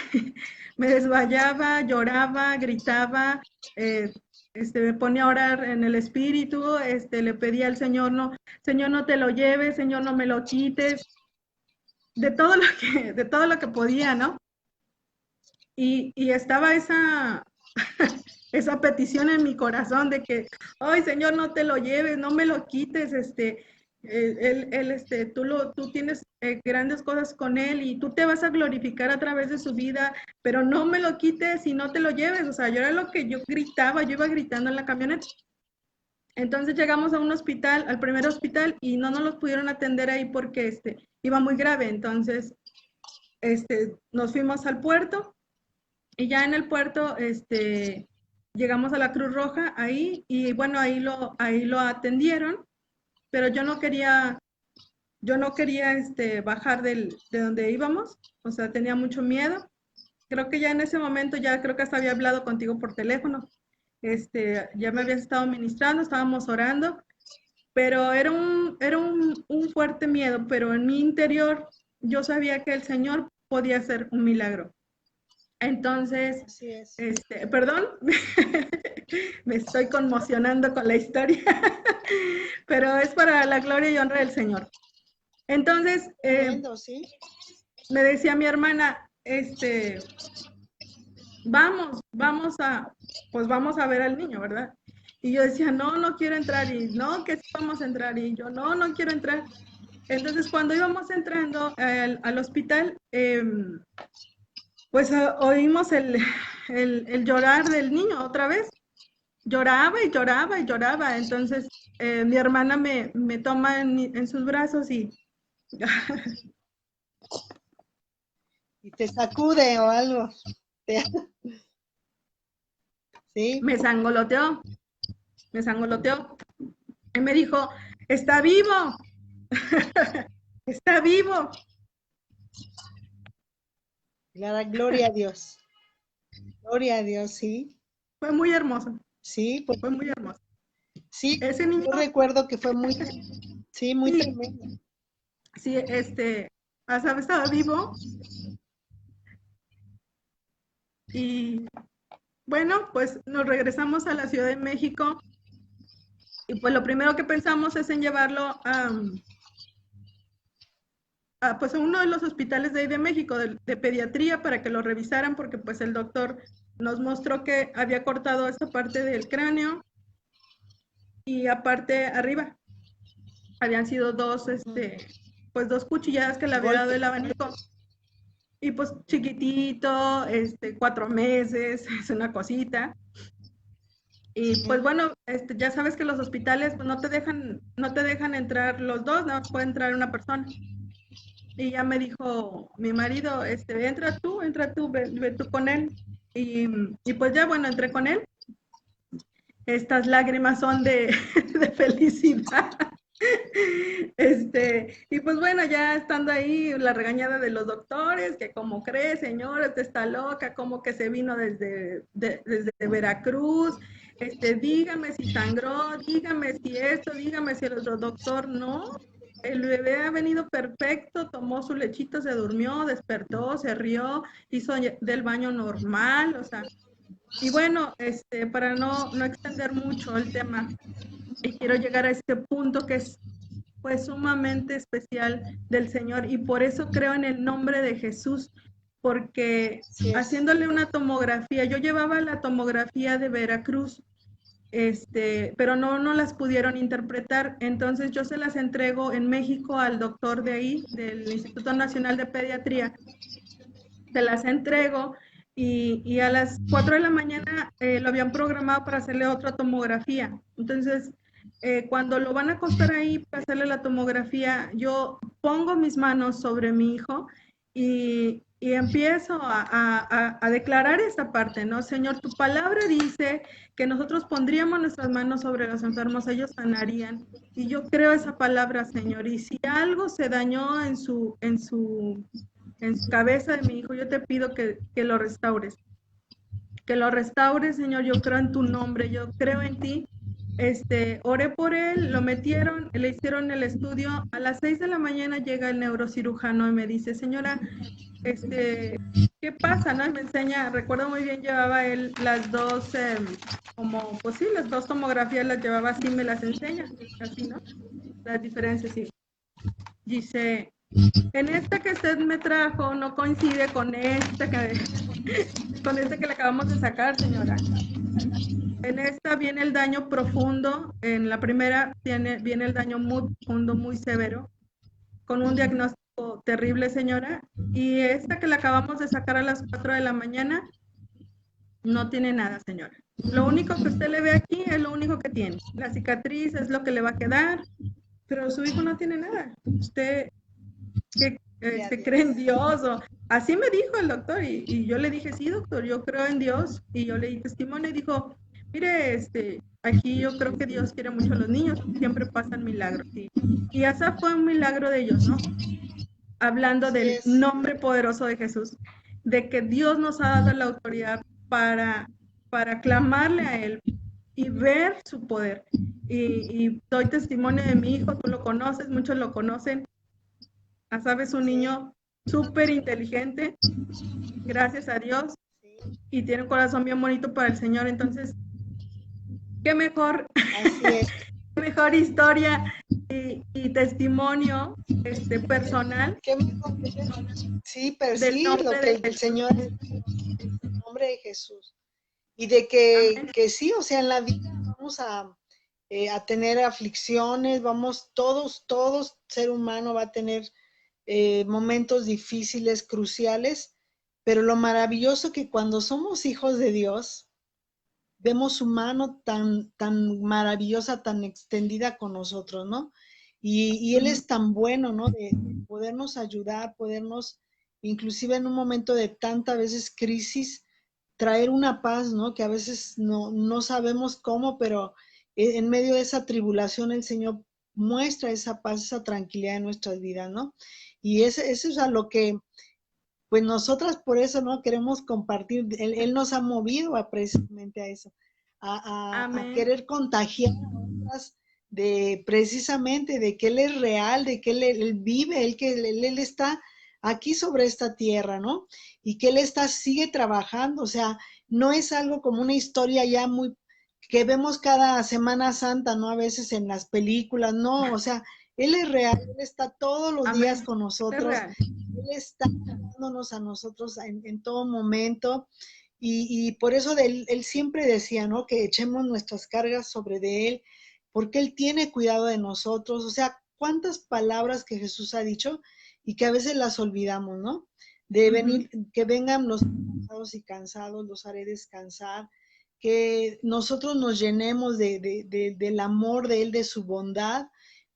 [SPEAKER 1] me desmayaba, lloraba, gritaba, me ponía a orar en el espíritu, le pedía al Señor, no, Señor, no te lo lleves, Señor, no me lo quites, de todo lo que podía, ¿no? Y estaba esa petición en mi corazón de que, ay, Señor, no te lo lleves, no me lo quites, tú tienes grandes cosas con él y tú te vas a glorificar a través de su vida, pero no me lo quites y no te lo lleves. O sea, yo era lo que yo gritaba, yo iba gritando en la camioneta. Entonces llegamos a un hospital, al primer hospital, y no nos los pudieron atender ahí porque iba muy grave. Entonces, nos fuimos al puerto y ya en el puerto, llegamos a la Cruz Roja ahí y bueno, ahí lo atendieron, pero yo no quería bajar de donde íbamos, o sea, tenía mucho miedo. Creo que ya en ese momento, ya creo que hasta había hablado contigo por teléfono, ya me habías estado ministrando, estábamos orando, pero era un fuerte miedo, pero en mi interior yo sabía que el Señor podía hacer un milagro. Entonces, perdón, me estoy conmocionando con la historia, pero es para la gloria y honra del Señor. Entonces, me decía mi hermana, vamos a ver al niño, ¿verdad? Y yo decía, no, no quiero entrar, y no, que sí vamos a entrar, y yo, no, no quiero entrar. Entonces, cuando íbamos entrando al hospital, pues oímos el llorar del niño otra vez. Lloraba y lloraba y lloraba. Entonces, mi hermana me toma en sus brazos y
[SPEAKER 2] te sacude o algo. ¿Sí?
[SPEAKER 1] Me sangoloteó, me sangoloteó. Y me dijo, está vivo, está vivo.
[SPEAKER 2] Gloria a Dios. Gloria a Dios, sí.
[SPEAKER 1] Fue muy hermoso,
[SPEAKER 2] Sí, pues
[SPEAKER 1] fue muy hermoso.
[SPEAKER 2] sí,
[SPEAKER 1] Ese niño,
[SPEAKER 2] yo recuerdo que fue muy, sí, muy
[SPEAKER 1] sí,
[SPEAKER 2] tremendo.
[SPEAKER 1] sí, ¿sabes? Estaba vivo y bueno, pues nos regresamos a la Ciudad de México y pues lo primero que pensamos es en llevarlo pues a uno de los hospitales de ahí de México, de pediatría, para que lo revisaran, porque pues el doctor nos mostró que había cortado esta parte del cráneo y aparte arriba habían sido pues dos cuchilladas que le había dado el
[SPEAKER 2] Golpes.
[SPEAKER 1] abanico. Y pues chiquitito, 4 meses, es una cosita. Y pues bueno, ya sabes que los hospitales pues no te dejan entrar los dos, nada más puede entrar una persona. Y ya me dijo mi marido, entra tú, ve tú con él. Y pues ya bueno, entré con él. Estas lágrimas son de felicidad. Y pues bueno, ya estando ahí, la regañada de los doctores, que como cree, señora, usted está loca, como que se vino desde Veracruz, dígame si sangró, dígame si esto, dígame si el otro doctor, no, el bebé ha venido perfecto, tomó su lechito, se durmió, despertó, se rió, hizo del baño normal, o sea, y bueno, para no extender mucho el tema, y quiero llegar a este punto que es pues sumamente especial del Señor y por eso creo en el nombre de Jesús, porque haciéndole una tomografía, yo llevaba la tomografía de Veracruz, pero no las pudieron interpretar, entonces yo se las entrego en México al doctor de ahí, del Instituto Nacional de Pediatría, se las entrego y a las 4 de la mañana lo habían programado para hacerle otra tomografía. Entonces, cuando lo van a acostar ahí para hacerle la tomografía, yo pongo mis manos sobre mi hijo y empiezo a declarar esta parte, ¿no? Señor, tu palabra dice que nosotros pondríamos nuestras manos sobre los enfermos, ellos sanarían. Y yo creo esa palabra, Señor. Y si algo se dañó en su cabeza de mi hijo, yo te pido que lo restaures. Que lo restaures, Señor, yo creo en tu nombre, yo creo en ti. Oré por él, lo metieron, le hicieron el estudio. A las 6 de la mañana llega el neurocirujano y me dice, señora, ¿qué pasa? ¿No? Y me enseña, recuerdo muy bien, llevaba él las dos, pues sí, las dos tomografías las llevaba así, me las enseña, así, ¿no? Las diferencias, sí. Dice, en esta que usted me trajo no coincide con con este que le acabamos de sacar, señora. En esta viene el daño profundo, en la primera viene el daño muy profundo, muy severo, con un diagnóstico terrible, señora. Y esta que le acabamos de sacar a las 4 de la mañana no tiene nada, señora. Lo único que usted le ve aquí es lo único que tiene. La cicatriz es lo que le va a quedar, pero su hijo no tiene nada. Usted que cree en Dios, o así me dijo el doctor, y yo le dije, sí, doctor, yo creo en Dios, y yo le di testimonio, y dijo, mire, aquí yo creo que Dios quiere mucho a los niños, siempre pasan milagros, y ese fue un milagro de ellos, ¿no? Hablando del nombre poderoso de Jesús, de que Dios nos ha dado la autoridad para clamarle a Él y ver su poder. Y doy testimonio de mi hijo, tú lo conoces, muchos lo conocen, sabes, un niño súper inteligente, gracias a Dios, y tiene un corazón bien bonito para el Señor. Entonces, qué mejor, qué mejor historia y testimonio personal.
[SPEAKER 2] Qué mejor. Sí, pero
[SPEAKER 1] Del
[SPEAKER 2] sí, lo
[SPEAKER 1] nombre
[SPEAKER 2] que
[SPEAKER 1] de
[SPEAKER 2] el Señor, en el nombre de Jesús. Y de que sí, o sea, en la vida vamos a tener aflicciones, todos, ser humano va a tener momentos difíciles, cruciales, pero lo maravilloso que cuando somos hijos de Dios, vemos su mano tan maravillosa, tan extendida con nosotros, ¿no? Y Él es tan bueno, ¿no? De podernos ayudar, podernos inclusive en un momento de tanta veces crisis, traer una paz, ¿no? Que a veces no sabemos cómo, pero en medio de esa tribulación el Señor muestra esa paz, esa tranquilidad en nuestras vidas, ¿no? Y eso es a lo que, pues nosotras por eso, ¿no? Queremos compartir, Él nos ha movido precisamente a eso, a
[SPEAKER 1] Amén.
[SPEAKER 2] querer contagiar a otras de precisamente de que Él es real, de que Él vive, que él está aquí sobre esta tierra, ¿no? Y que sigue trabajando, o sea, no es algo como una historia ya muy que vemos cada Semana Santa, ¿no? A veces en las películas, no, o sea, Él es real, Él está todos los días
[SPEAKER 1] Amén.
[SPEAKER 2] con
[SPEAKER 1] Es
[SPEAKER 2] nosotros,
[SPEAKER 1] real.
[SPEAKER 2] Él está dándonos a nosotros en todo momento. Y por eso él siempre decía, ¿no? Que echemos nuestras cargas sobre de Él, porque Él tiene cuidado de nosotros. O sea, cuántas palabras que Jesús ha dicho y que a veces las olvidamos, ¿no? De venir, que vengan los cansados y cansados, los haré descansar, que nosotros nos llenemos del amor de Él, de su bondad,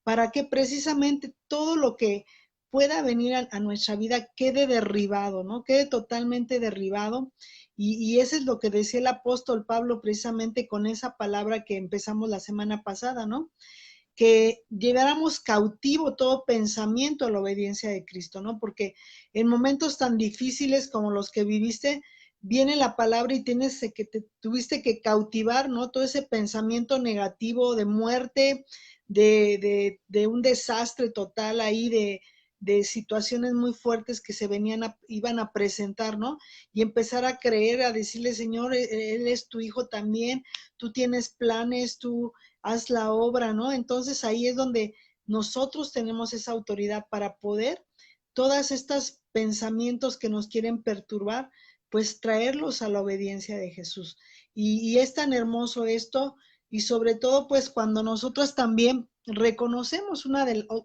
[SPEAKER 2] para que precisamente todo lo que pueda venir a nuestra vida quede derribado, ¿no? Quede totalmente derribado. Y eso es lo que decía el apóstol Pablo precisamente con esa palabra que empezamos la semana pasada, ¿no? Que lleváramos cautivo todo pensamiento a la obediencia de Cristo, ¿no? Porque en momentos tan difíciles como los que viviste, viene la palabra y tuviste que cautivar, ¿no? Todo ese pensamiento negativo de muerte, de un desastre total ahí, de situaciones muy fuertes que iban a presentar, ¿no? Y empezar a creer, a decirle, Señor, Él es tu hijo también, tú tienes planes, tú haz la obra, ¿no? Entonces ahí es donde nosotros tenemos esa autoridad para poder todas estas pensamientos que nos quieren perturbar, pues traerlos a la obediencia de Jesús. Y es tan hermoso esto, y sobre todo pues cuando nosotros también reconocemos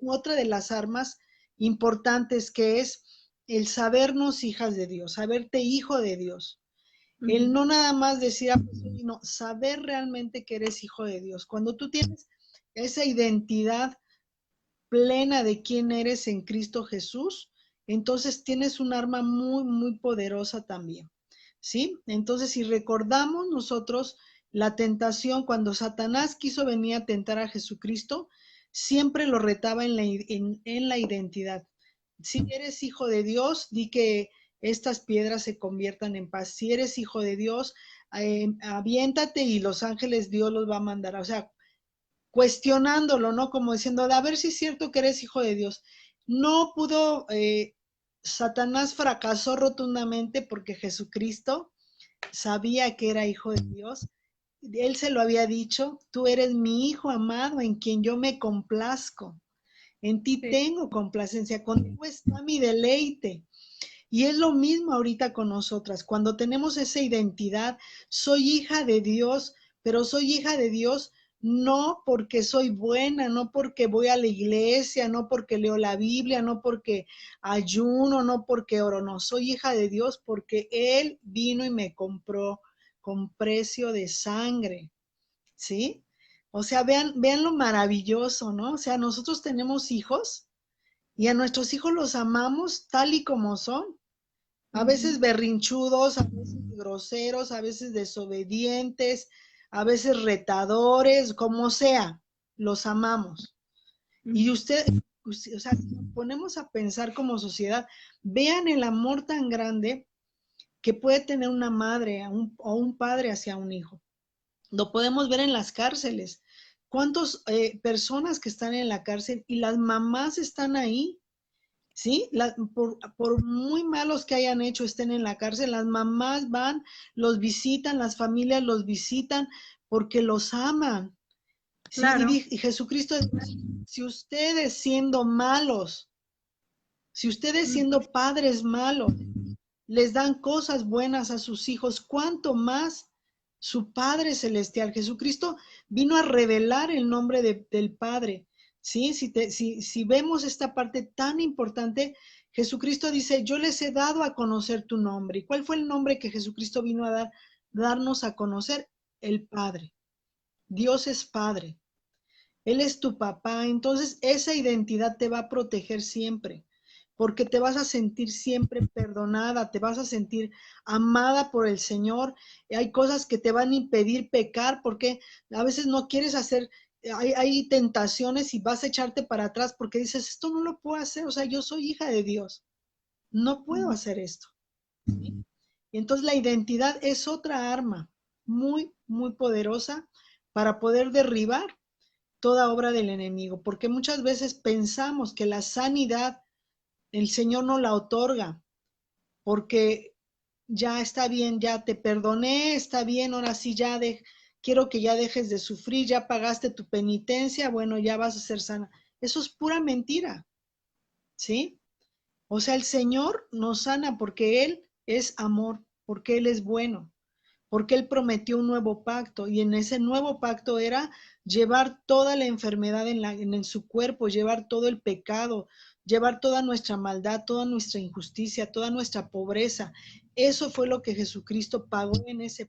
[SPEAKER 2] otra de las armas importantes que es el sabernos hijas de Dios, saberte hijo de Dios. El no nada más decir, sino saber realmente que eres hijo de Dios. Cuando tú tienes esa identidad plena de quién eres en Cristo Jesús, entonces tienes un arma muy, muy poderosa también. ¿Sí? Entonces, si recordamos nosotros la tentación, cuando Satanás quiso venir a tentar a Jesucristo, siempre lo retaba en la identidad. Si eres hijo de Dios, di que estas piedras se conviertan en paz. Si eres hijo de Dios, aviéntate y los ángeles Dios los va a mandar. O sea, cuestionándolo, ¿no? Como diciendo, a ver si es cierto que eres hijo de Dios. No pudo, Satanás fracasó rotundamente porque Jesucristo sabía que era hijo de Dios. Él se lo había dicho, tú eres mi hijo amado en quien yo me complazco. En ti
[SPEAKER 1] Sí.
[SPEAKER 2] tengo complacencia, contigo está mi deleite. Y es lo mismo ahorita con nosotras. Cuando tenemos esa identidad, soy hija de Dios, pero soy hija de Dios no porque soy buena, no porque voy a la iglesia, no porque leo la Biblia, no porque ayuno, no porque oro, no, soy hija de Dios porque Él vino y me compró con precio de sangre, ¿sí? O sea, vean lo maravilloso, ¿no? O sea, nosotros tenemos hijos y a nuestros hijos los amamos tal y como son. A veces berrinchudos, a veces groseros, a veces desobedientes, a veces retadores, como sea, los amamos. Y o sea, si nos ponemos a pensar como sociedad, vean el amor tan grande que puede tener una madre o un padre hacia un hijo. Lo podemos ver en las cárceles. ¿Cuántas personas que están en la cárcel y las mamás están ahí? ¿Sí? Por muy malos que hayan hecho, estén en la cárcel, las mamás van, los visitan, las familias los visitan porque los aman. ¿Sí?
[SPEAKER 1] Claro.
[SPEAKER 2] Y Jesucristo dice, si ustedes siendo malos, si ustedes siendo padres malos, les dan cosas buenas a sus hijos, ¿cuánto más su Padre Celestial? Jesucristo vino a revelar el nombre del Padre. ¿Sí? Si vemos esta parte tan importante, Jesucristo dice, yo les he dado a conocer tu nombre. ¿Y cuál fue el nombre que Jesucristo vino a darnos a conocer? El Padre. Dios es Padre. Él es tu papá. Entonces, esa identidad te va a proteger siempre. porque te vas a sentir siempre perdonada, te vas a sentir amada por el Señor. Hay cosas que te van a impedir pecar porque a veces no quieres hacer, hay tentaciones y vas a echarte para atrás porque dices, esto no lo puedo hacer, o sea, yo soy hija de Dios, no puedo hacer esto. ¿Sí? Y entonces la identidad es otra arma muy, muy poderosa para poder derribar toda obra del enemigo, porque muchas veces pensamos que la sanidad el Señor no la otorga, porque ya está bien, ya te perdoné, está bien, ahora sí quiero que ya dejes de sufrir, ya pagaste tu penitencia, bueno, ya vas a ser sana. Eso es pura mentira, ¿sí? O sea, el Señor nos sana porque Él es amor, porque Él es bueno, porque Él prometió un nuevo pacto y en ese nuevo pacto era llevar toda la enfermedad en su cuerpo, llevar todo el pecado, llevar toda nuestra maldad, toda nuestra injusticia, toda nuestra pobreza. Eso fue lo que Jesucristo pagó en ese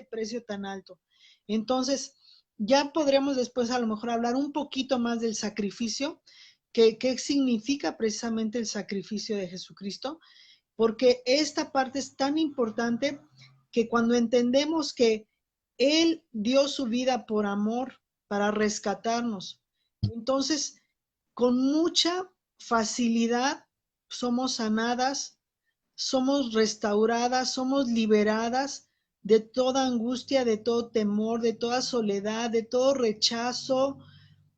[SPEAKER 2] precio tan alto. Entonces, ya podremos después a lo mejor hablar un poquito más del sacrificio, qué significa precisamente el sacrificio de Jesucristo, porque esta parte es tan importante que cuando entendemos que Él dio su vida por amor para rescatarnos, entonces con mucha facilidad somos sanadas, somos restauradas, somos liberadas de toda angustia, de todo temor, de toda soledad, de todo rechazo,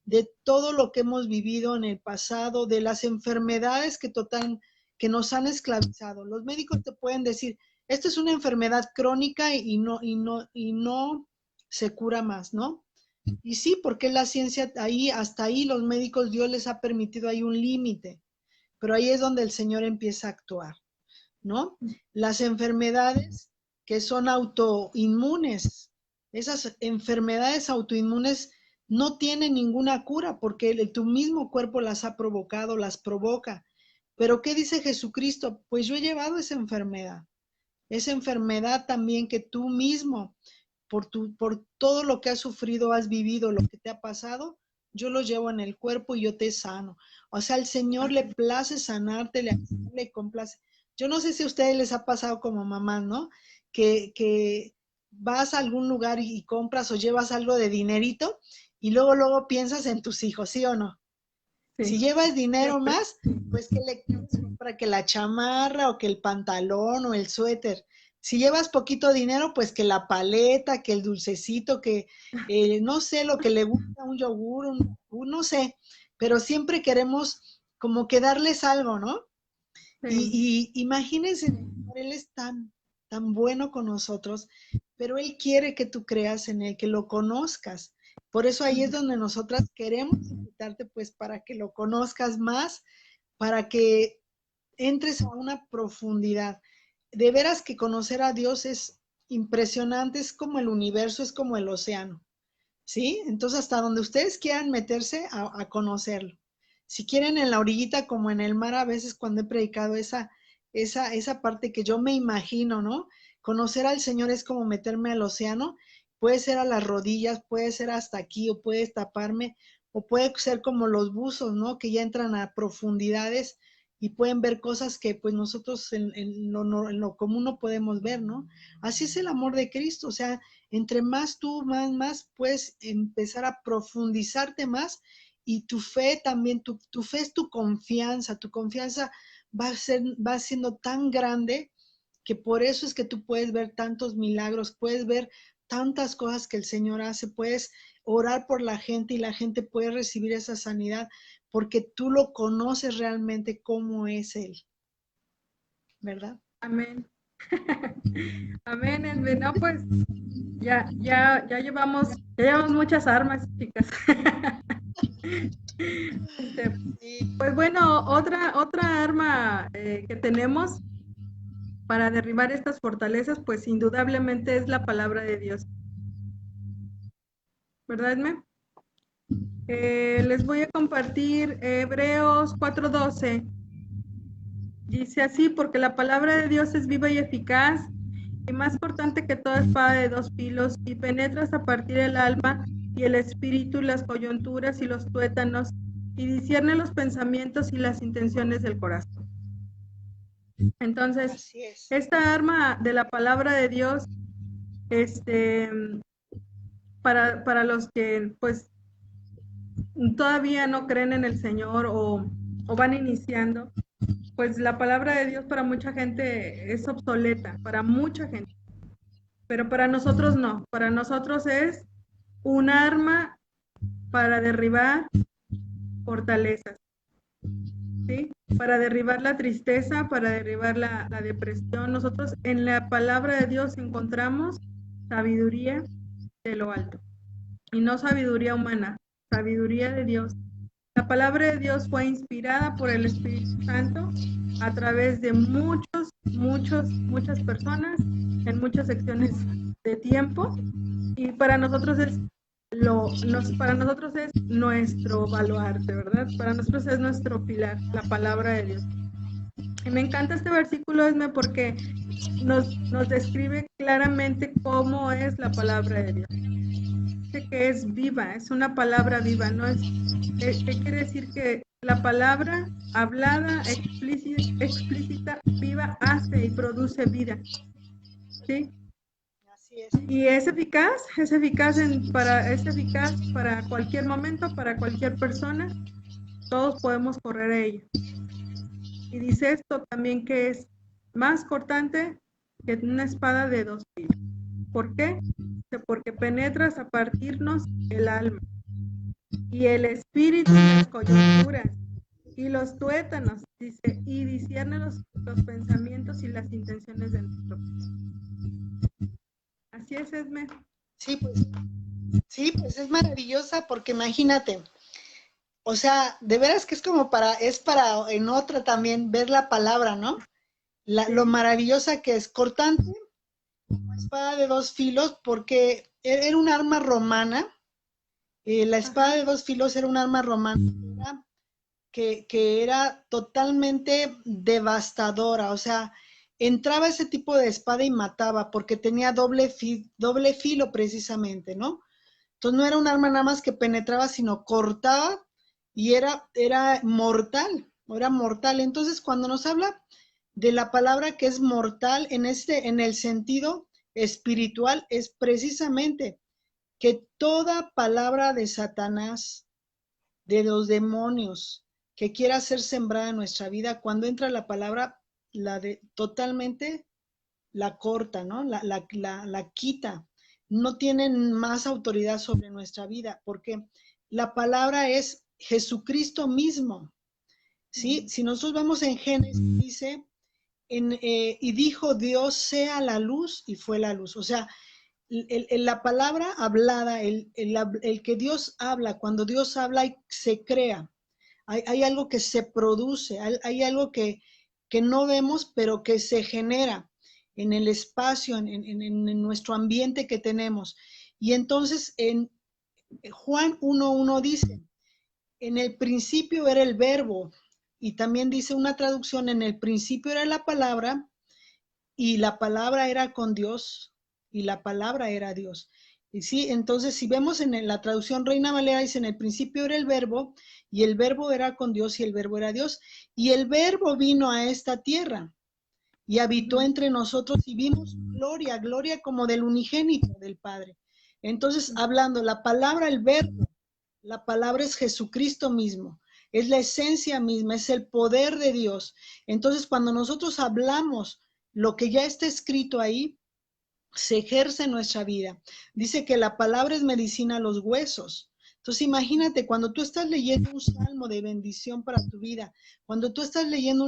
[SPEAKER 2] de todo lo que hemos vivido en el pasado, de las enfermedades que nos han esclavizado. Los médicos te pueden decir, esta es una enfermedad crónica y no se cura más, ¿no? Y sí, porque la ciencia ahí, hasta ahí los médicos, Dios les ha permitido ahí un límite, pero ahí es donde el Señor empieza a actuar, ¿no? Las enfermedades que son autoinmunes, esas enfermedades autoinmunes no tienen ninguna cura porque tu mismo cuerpo las ha provocado, las provoca. Pero ¿qué dice Jesucristo? Pues yo he llevado esa enfermedad también que tú mismo, por todo lo que has sufrido, has vivido, lo que te ha pasado, yo lo llevo en el cuerpo y yo te sano. O sea, al Señor le place sanarte, le complace. Yo no sé si a ustedes les ha pasado como mamá, ¿no? Que vas a algún lugar y compras o llevas algo de dinerito y luego piensas en tus hijos, ¿sí o no?
[SPEAKER 1] Sí,
[SPEAKER 2] Si llevas dinero
[SPEAKER 1] siempre.
[SPEAKER 2] más, pues que le compra que la chamarra o que el pantalón o el suéter. Si llevas poquito dinero, pues que la paleta, que el dulcecito, que no sé lo que le gusta, un yogur, no sé, pero siempre queremos como que darles algo, ¿no?
[SPEAKER 1] Sí.
[SPEAKER 2] Y imagínense, Él es tan bueno con nosotros, pero Él quiere que tú creas en Él, que lo conozcas. Por eso ahí es donde nosotras queremos invitarte, pues, para que lo conozcas más, para que entres a una profundidad. De veras que conocer a Dios es impresionante, es como el universo, es como el océano. ¿Sí? Entonces, hasta donde ustedes quieran meterse a conocerlo. Si quieren en la orillita como en el mar, a veces cuando he predicado esa parte que yo me imagino, ¿no? Conocer al Señor es como meterme al océano, puede ser a las rodillas, puede ser hasta aquí, o puede taparme, o puede ser como los buzos, ¿no? Que ya entran a profundidades y pueden ver cosas que pues nosotros en lo común no podemos ver, ¿no? Así es el amor de Cristo, o sea, entre más tú, más puedes empezar a profundizarte más y tu fe también, tu fe es tu confianza va siendo tan grande que por eso es que tú puedes ver tantos milagros, puedes ver tantas cosas que el Señor hace, puedes orar por la gente y la gente puede recibir esa sanidad porque tú lo conoces realmente cómo es Él, ¿verdad?
[SPEAKER 1] Amén. Amén, Edwin. No, pues ya llevamos muchas armas, chicas. Pues bueno, otra arma que tenemos para derribar estas fortalezas, pues indudablemente es la palabra de Dios. ¿Verdad, Edme? Les voy a compartir Hebreos 4:12. Dice así, porque la palabra de Dios es viva y eficaz y más cortante que toda espada de dos filos y penetra hasta partir el alma y el espíritu, las coyunturas y los tuétanos y discierne los pensamientos y las intenciones del corazón. Entonces,
[SPEAKER 2] Así es.
[SPEAKER 1] esta arma de la palabra de Dios, para los que pues todavía no creen en el Señor o van iniciando, pues la palabra de Dios para mucha gente es obsoleta, para mucha gente, pero para nosotros no, para nosotros es un arma para derribar fortalezas, ¿sí? Para derribar la tristeza, para derribar la depresión. Nosotros en la palabra de Dios encontramos sabiduría de lo alto, y no sabiduría humana, sabiduría de Dios. La palabra de Dios fue inspirada por el Espíritu Santo a través de muchas personas en muchas secciones de tiempo, y para nosotros es para nosotros es nuestro baluarte, ¿verdad? Para nosotros es nuestro pilar, la palabra de Dios. Y me encanta este versículo, Esme, porque nos describe claramente cómo es la palabra de Dios. Dice que es viva, es una palabra viva, ¿no? ¿Qué quiere decir? Que la palabra hablada, explícita, viva, hace y produce vida, ¿sí?
[SPEAKER 2] Así es.
[SPEAKER 1] Y es eficaz para cualquier momento, para cualquier persona. Todos podemos correr a ella. Y dice esto también, que es más cortante que una espada de 2 filos. ¿Por qué? Porque penetras a partirnos el alma y el espíritu y las coyunturas y los tuétanos, dice, y discierne los pensamientos y las intenciones de nuestro corazón. Así es, Esme.
[SPEAKER 2] Sí, pues es maravillosa, porque imagínate, o sea, de veras que es como para en otra también ver la palabra, ¿no? Lo maravillosa que es, cortante, como espada de 2 filos, porque era un arma romana. La espada de 2 filos era un arma romana que era totalmente devastadora, o sea, entraba ese tipo de espada y mataba, porque tenía doble filo precisamente, ¿no? Entonces no era un arma nada más que penetraba, sino cortaba, y era mortal, era mortal. Entonces, cuando nos habla de la palabra que es mortal en el sentido espiritual, es precisamente que toda palabra de Satanás, de los demonios, que quiera ser sembrada en nuestra vida, cuando entra la palabra, totalmente la corta, ¿no? La quita. No tienen más autoridad sobre nuestra vida, porque la palabra es Jesucristo mismo, ¿sí? Si nosotros vamos en Génesis, dice, y dijo Dios, sea la luz, y fue la luz. O sea, la palabra hablada, el que Dios habla, cuando Dios habla se crea. Hay algo que se produce, hay algo que no vemos, pero que se genera en el espacio, en nuestro ambiente que tenemos. Y entonces en Juan 1:1 dice, en el principio era el verbo, y también dice una traducción, en el principio era la palabra, y la palabra era con Dios, y la palabra era Dios. Y sí, entonces si vemos en la traducción Reina Valera, dice, en el principio era el verbo, y el verbo era con Dios, y el verbo era Dios, y el verbo vino a esta tierra, y habitó entre nosotros, y vimos gloria, gloria como del unigénito del Padre. Entonces, hablando, la palabra, el verbo, la palabra es Jesucristo mismo, es la esencia misma, es el poder de Dios. Entonces, cuando nosotros hablamos lo que ya está escrito ahí, se ejerce en nuestra vida. Dice que la palabra es medicina a los huesos. Entonces imagínate, cuando tú estás leyendo un salmo de bendición para tu vida, cuando tú estás leyendo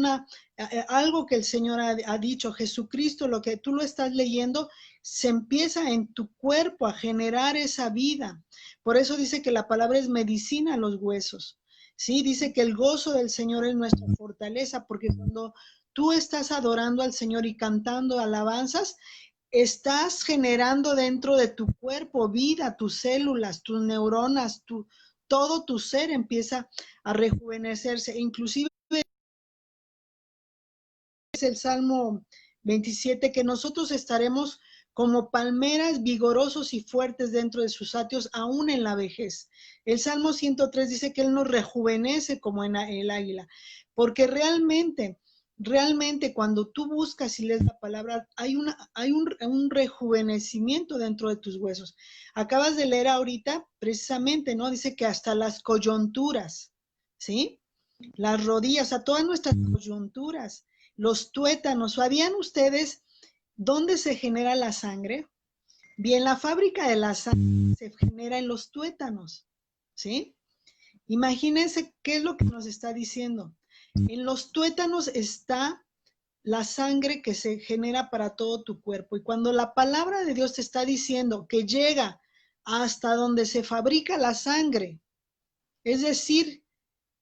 [SPEAKER 2] algo que el Señor ha dicho, Jesucristo, lo que tú lo estás leyendo, se empieza en tu cuerpo a generar esa vida. Por eso dice que la palabra es medicina a los huesos. Sí, dice que el gozo del Señor es nuestra fortaleza, porque cuando tú estás adorando al Señor y cantando alabanzas, estás generando dentro de tu cuerpo vida, tus células, tus neuronas, todo tu ser empieza a rejuvenecerse. Inclusive es el Salmo 27, que nosotros estaremos como palmeras vigorosos y fuertes dentro de sus atrios, aún en la vejez. El Salmo 103 dice que Él nos rejuvenece como en el águila, porque realmente cuando tú buscas y lees la palabra, hay un rejuvenecimiento dentro de tus huesos. Acabas de leer ahorita, precisamente, ¿no? Dice que hasta las coyunturas, ¿sí? Las rodillas, o sea, todas nuestras coyunturas, los tuétanos. ¿Sabían ustedes dónde se genera la sangre? Bien, la fábrica de la sangre se genera en los tuétanos, ¿sí? Imagínense qué es lo que nos está diciendo. En los tuétanos está la sangre que se genera para todo tu cuerpo. Y cuando la palabra de Dios te está diciendo que llega hasta donde se fabrica la sangre, es decir,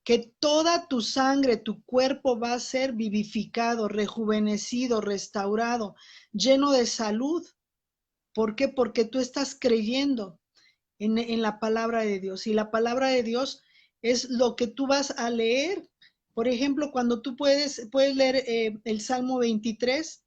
[SPEAKER 2] que toda tu sangre, tu cuerpo va a ser vivificado, rejuvenecido, restaurado, lleno de salud. ¿Por qué? Porque tú estás creyendo en la palabra de Dios. Y la palabra de Dios es lo que tú vas a leer. Por ejemplo, cuando tú puedes leer el Salmo 23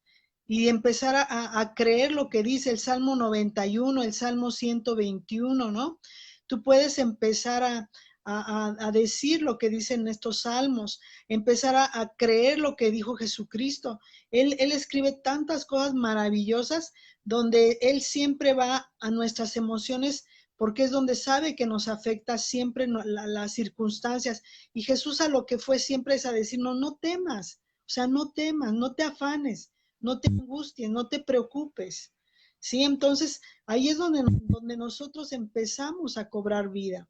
[SPEAKER 2] y empezar a creer lo que dice el Salmo 91, el Salmo 121, ¿no? Tú puedes empezar a decir lo que dicen estos salmos, empezar a creer lo que dijo Jesucristo. Él escribe tantas cosas maravillosas donde Él siempre va a nuestras emociones porque es donde sabe que nos afecta siempre las circunstancias. Y Jesús a lo que fue siempre es a decir, no temas, o sea, no temas, no te afanes, no te angusties, no te preocupes. Sí, entonces ahí es donde nosotros empezamos a cobrar vida,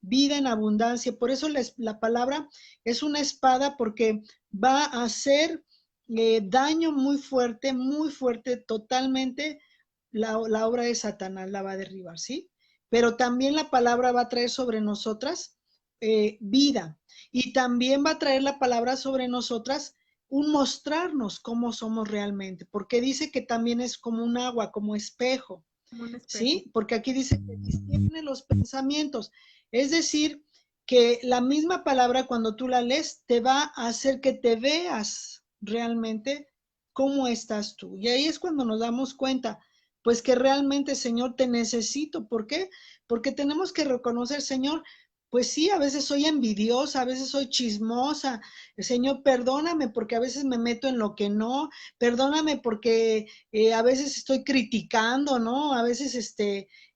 [SPEAKER 2] vida en abundancia. Por eso la palabra es una espada porque va a hacer daño muy fuerte, totalmente la obra de Satanás la va a derribar, ¿sí? Pero también la palabra va a traer sobre nosotras vida y también va a traer la palabra sobre nosotras un mostrarnos cómo somos realmente, porque dice que también es como un agua, como espejo,
[SPEAKER 1] como un espejo.
[SPEAKER 2] ¿sí? Porque aquí dice que discierne los pensamientos, es decir, que la misma palabra cuando tú la lees te va a hacer que te veas realmente cómo estás tú. Y ahí es cuando nos damos cuenta, pues que realmente, Señor, te necesito. ¿Por qué? Porque tenemos que reconocer, Señor, pues sí, a veces soy envidiosa, a veces soy chismosa. Señor, perdóname porque a veces me meto en lo que no, perdóname porque a veces estoy criticando, ¿no? A veces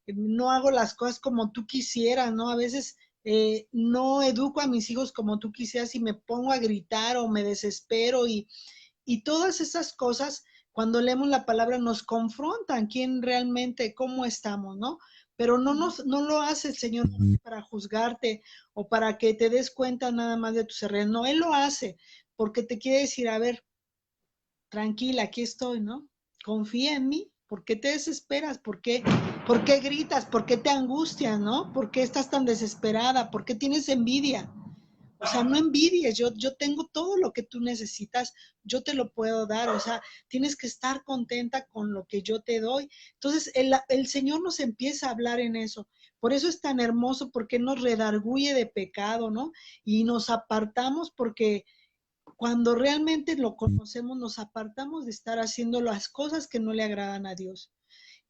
[SPEAKER 2] no hago las cosas como tú quisieras, ¿no? A veces no educo a mis hijos como tú quisieras y me pongo a gritar o me desespero y todas esas cosas, cuando leemos la palabra, nos confrontan quién realmente, cómo estamos, ¿no? Pero no lo hace el Señor para juzgarte o para que te des cuenta nada más de tus errores. No, Él lo hace porque te quiere decir, a ver, tranquila, aquí estoy, ¿no? Confía en mí. ¿Por qué te desesperas? ¿Por qué gritas? ¿Por qué te angustias, no? ¿Por qué estás tan desesperada? ¿Por qué tienes envidia? O sea, no envidies, yo tengo todo lo que tú necesitas, yo te lo puedo dar, o sea, tienes que estar contenta con lo que yo te doy. Entonces, el Señor nos empieza a hablar en eso. Por eso es tan hermoso, porque nos redarguye de pecado, ¿no? Y nos apartamos porque cuando realmente lo conocemos, nos apartamos de estar haciendo las cosas que no le agradan a Dios,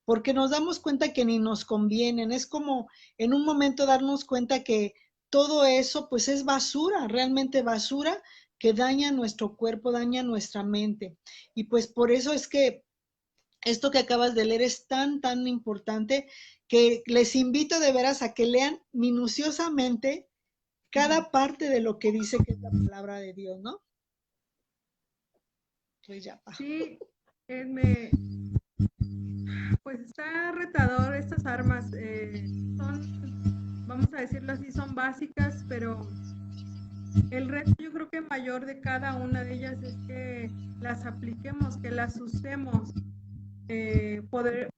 [SPEAKER 2] porque nos damos cuenta que ni nos convienen. Es como en un momento darnos cuenta que todo eso pues es basura, realmente basura que daña nuestro cuerpo, daña nuestra mente. Y pues por eso es que esto que acabas de leer es tan importante que les invito de veras a que lean minuciosamente cada parte de lo que dice que es la palabra de Dios, ¿no? Pues ya.
[SPEAKER 1] Sí, pues está retador estas armas. Son, vamos a decirlo así, son básicas, pero el reto yo creo que mayor de cada una de ellas es que las apliquemos, que las usemos,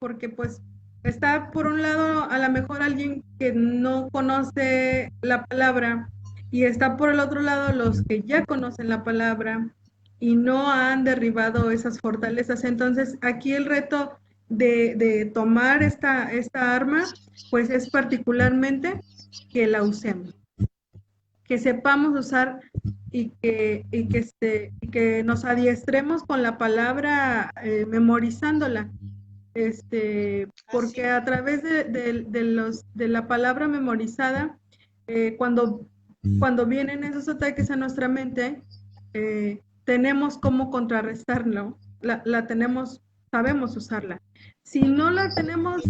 [SPEAKER 1] porque pues está por un lado a lo mejor alguien que no conoce la palabra y está por el otro lado los que ya conocen la palabra y no han derribado esas fortalezas. Entonces aquí el reto de tomar esta arma pues es particularmente que la usemos, que sepamos usar y que nos adiestremos con la palabra, memorizándola, porque
[SPEAKER 2] Así.
[SPEAKER 1] a través de la palabra memorizada, cuando vienen esos ataques a nuestra mente, tenemos cómo contrarrestarlo, la tenemos, sabemos usarla. Si no la tenemos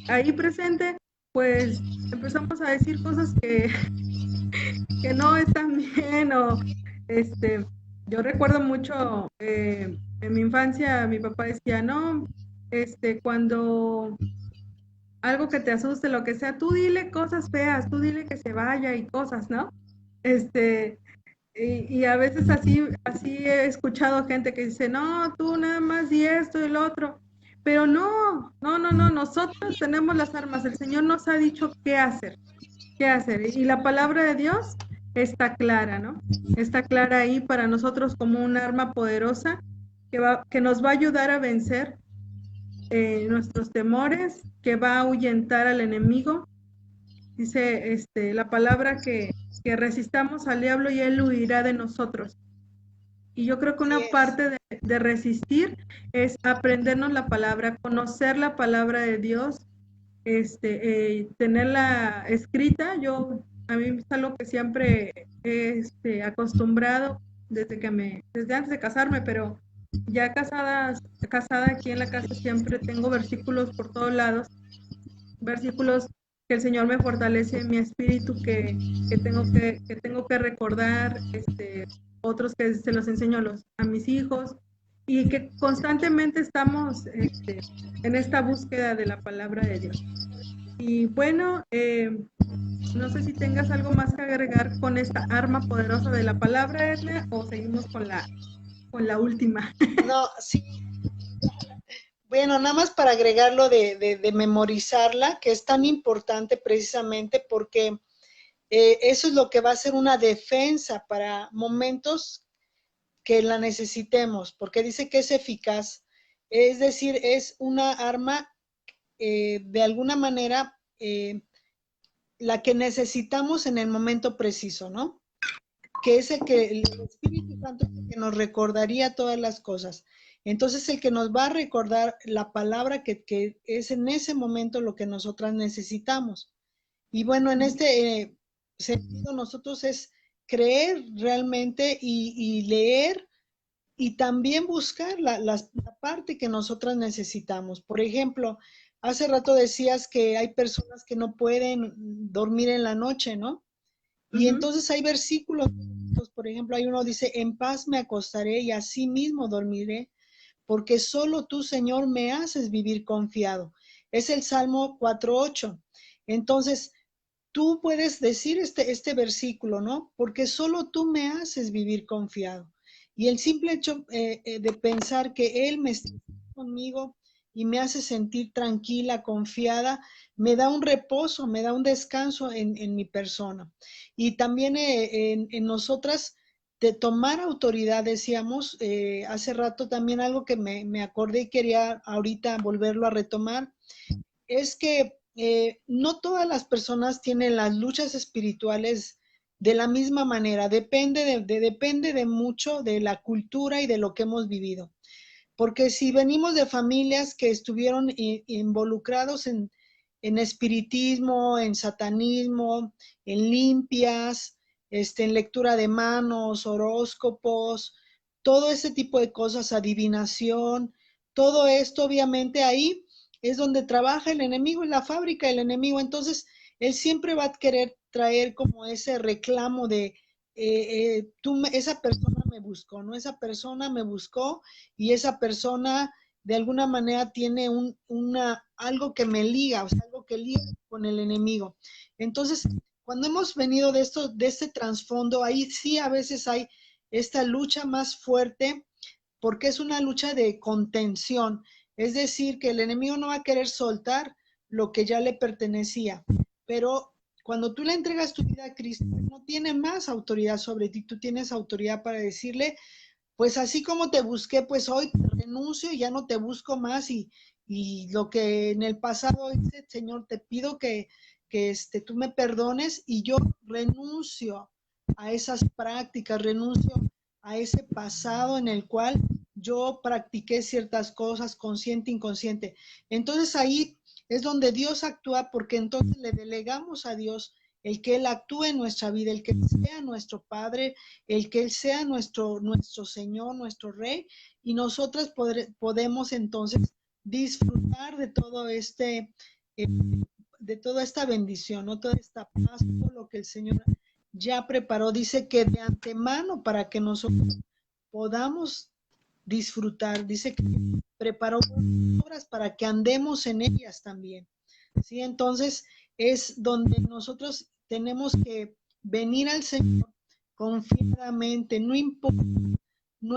[SPEAKER 1] ahí presente, pues empezamos a decir cosas que no están bien o yo recuerdo mucho en mi infancia mi papá decía, no, cuando algo que te asuste, lo que sea, tú dile cosas feas, tú dile que se vaya y cosas, ¿no? Este, y a veces así he escuchado gente que dice, no, tú nada más di esto y lo otro. Pero no, nosotros tenemos las armas, el Señor nos ha dicho qué hacer. Y la palabra de Dios está clara, ¿no? Está clara ahí para nosotros como un arma poderosa que nos va a ayudar a vencer nuestros temores, que va a ahuyentar al enemigo. Dice la palabra que resistamos al diablo y él huirá de nosotros. Y yo creo que
[SPEAKER 2] Así
[SPEAKER 1] una
[SPEAKER 2] es.
[SPEAKER 1] parte de resistir es aprendernos la palabra, conocer la palabra de Dios, tenerla escrita. A mí es algo que siempre he acostumbrado desde antes de casarme, pero ya casada aquí en la casa siempre tengo versículos por todos lados, versículos que el Señor me fortalece en mi espíritu, que tengo que recordar, otros que se los enseño a mis hijos, y que constantemente estamos en esta búsqueda de la palabra de Dios. Y bueno, no sé si tengas algo más que agregar con esta arma poderosa de la palabra, Edna, o seguimos con la última.
[SPEAKER 2] No, sí. Bueno, nada más para agregarlo de memorizarla, que es tan importante precisamente porque eso es lo que va a ser una defensa para momentos que la necesitemos, porque dice que es eficaz, es decir, es una arma de alguna manera la que necesitamos en el momento preciso, ¿no? Que es el Espíritu Santo que nos recordaría todas las cosas. Entonces, el que nos va a recordar la palabra que es en ese momento lo que nosotras necesitamos. Y bueno, en este sentido, nosotros es creer realmente y leer y también buscar la parte que nosotras necesitamos. Por ejemplo, hace rato decías que hay personas que no pueden dormir en la noche, ¿no? Y entonces hay versículos, por ejemplo, hay uno dice, en paz me acostaré y así mismo dormiré, porque solo tú, Señor, me haces vivir confiado. Es el Salmo 4:8. Entonces, tú puedes decir este versículo, ¿no? Porque solo tú me haces vivir confiado. Y el simple hecho de pensar que Él me está conmigo y me hace sentir tranquila, confiada, me da un reposo, me da un descanso en mi persona. Y también en nosotras de tomar autoridad, decíamos, hace rato también algo que me acordé y quería ahorita volverlo a retomar, es que no todas las personas tienen las luchas espirituales de la misma manera, depende de mucho de la cultura y de lo que hemos vivido. Porque si venimos de familias que estuvieron involucrados en espiritismo, en satanismo, en limpias, en lectura de manos, horóscopos, todo ese tipo de cosas, adivinación, todo esto obviamente ahí es donde trabaja el enemigo, en la fábrica del enemigo. Entonces, él siempre va a querer traer como ese reclamo de, esa persona me buscó, ¿no? Esa persona me buscó y esa persona de alguna manera tiene algo que me liga, o sea, algo que liga con el enemigo. Entonces, cuando hemos venido de este trasfondo, ahí sí a veces hay esta lucha más fuerte porque es una lucha de contención, es decir, que el enemigo no va a querer soltar lo que ya le pertenecía, pero cuando tú le entregas tu vida a Cristo, no tiene más autoridad sobre ti, tú tienes autoridad para decirle, pues así como te busqué, pues hoy renuncio y ya no te busco más y lo que en el pasado hice, Señor, te pido que tú me perdones y yo renuncio a esas prácticas, renuncio a ese pasado en el cual yo practiqué ciertas cosas, consciente, inconsciente. Entonces ahí es donde Dios actúa, porque entonces le delegamos a Dios el que Él actúe en nuestra vida, el que Él sea nuestro Padre, el que Él sea nuestro Señor, nuestro Rey, y nosotros podemos entonces disfrutar de todo de toda esta bendición, ¿no? Toda esta paz, todo lo que el Señor ya preparó. Dice que de antemano para que nosotros podamos disfrutar. Dice que preparó obras para que andemos en ellas también. ¿Sí? Entonces es donde nosotros tenemos que venir al Señor confiadamente, no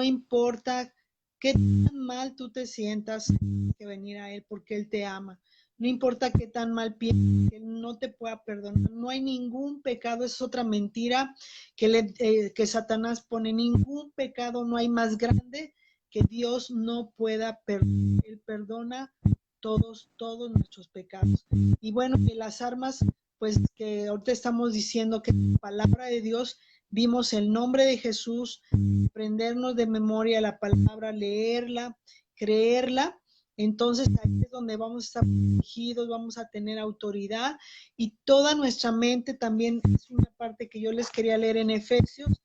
[SPEAKER 2] importa qué tan mal tú te sientas, que venir a Él porque Él te ama. No importa qué tan mal pienses, que Él no te pueda perdonar. No hay ningún pecado, es otra mentira que Satanás pone. Ningún pecado no hay más grande que Dios no pueda perdonar. Él perdona todos nuestros pecados. Y bueno, que las armas, pues que ahorita estamos diciendo que la palabra de Dios, vimos el nombre de Jesús, aprendernos de memoria la palabra, leerla, creerla. Entonces ahí es donde vamos a estar protegidos, vamos a tener autoridad, y toda nuestra mente también es una parte que yo les quería leer en Efesios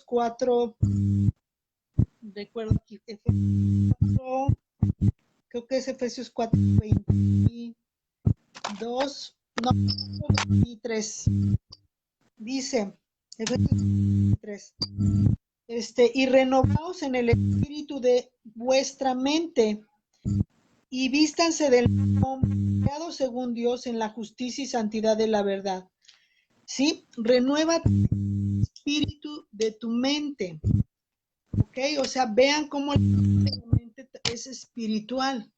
[SPEAKER 2] 4, recuerdo aquí, Efesios 4, creo que es Efesios 4, 22, no, 23, dice, Efesios 23, y renovaos en el espíritu de vuestra mente, y vístanse del hombre creado según Dios en la justicia y santidad de la verdad. ¿Sí? Renueva el espíritu de tu mente. ¿Ok? O sea, vean cómo la mente es espiritual.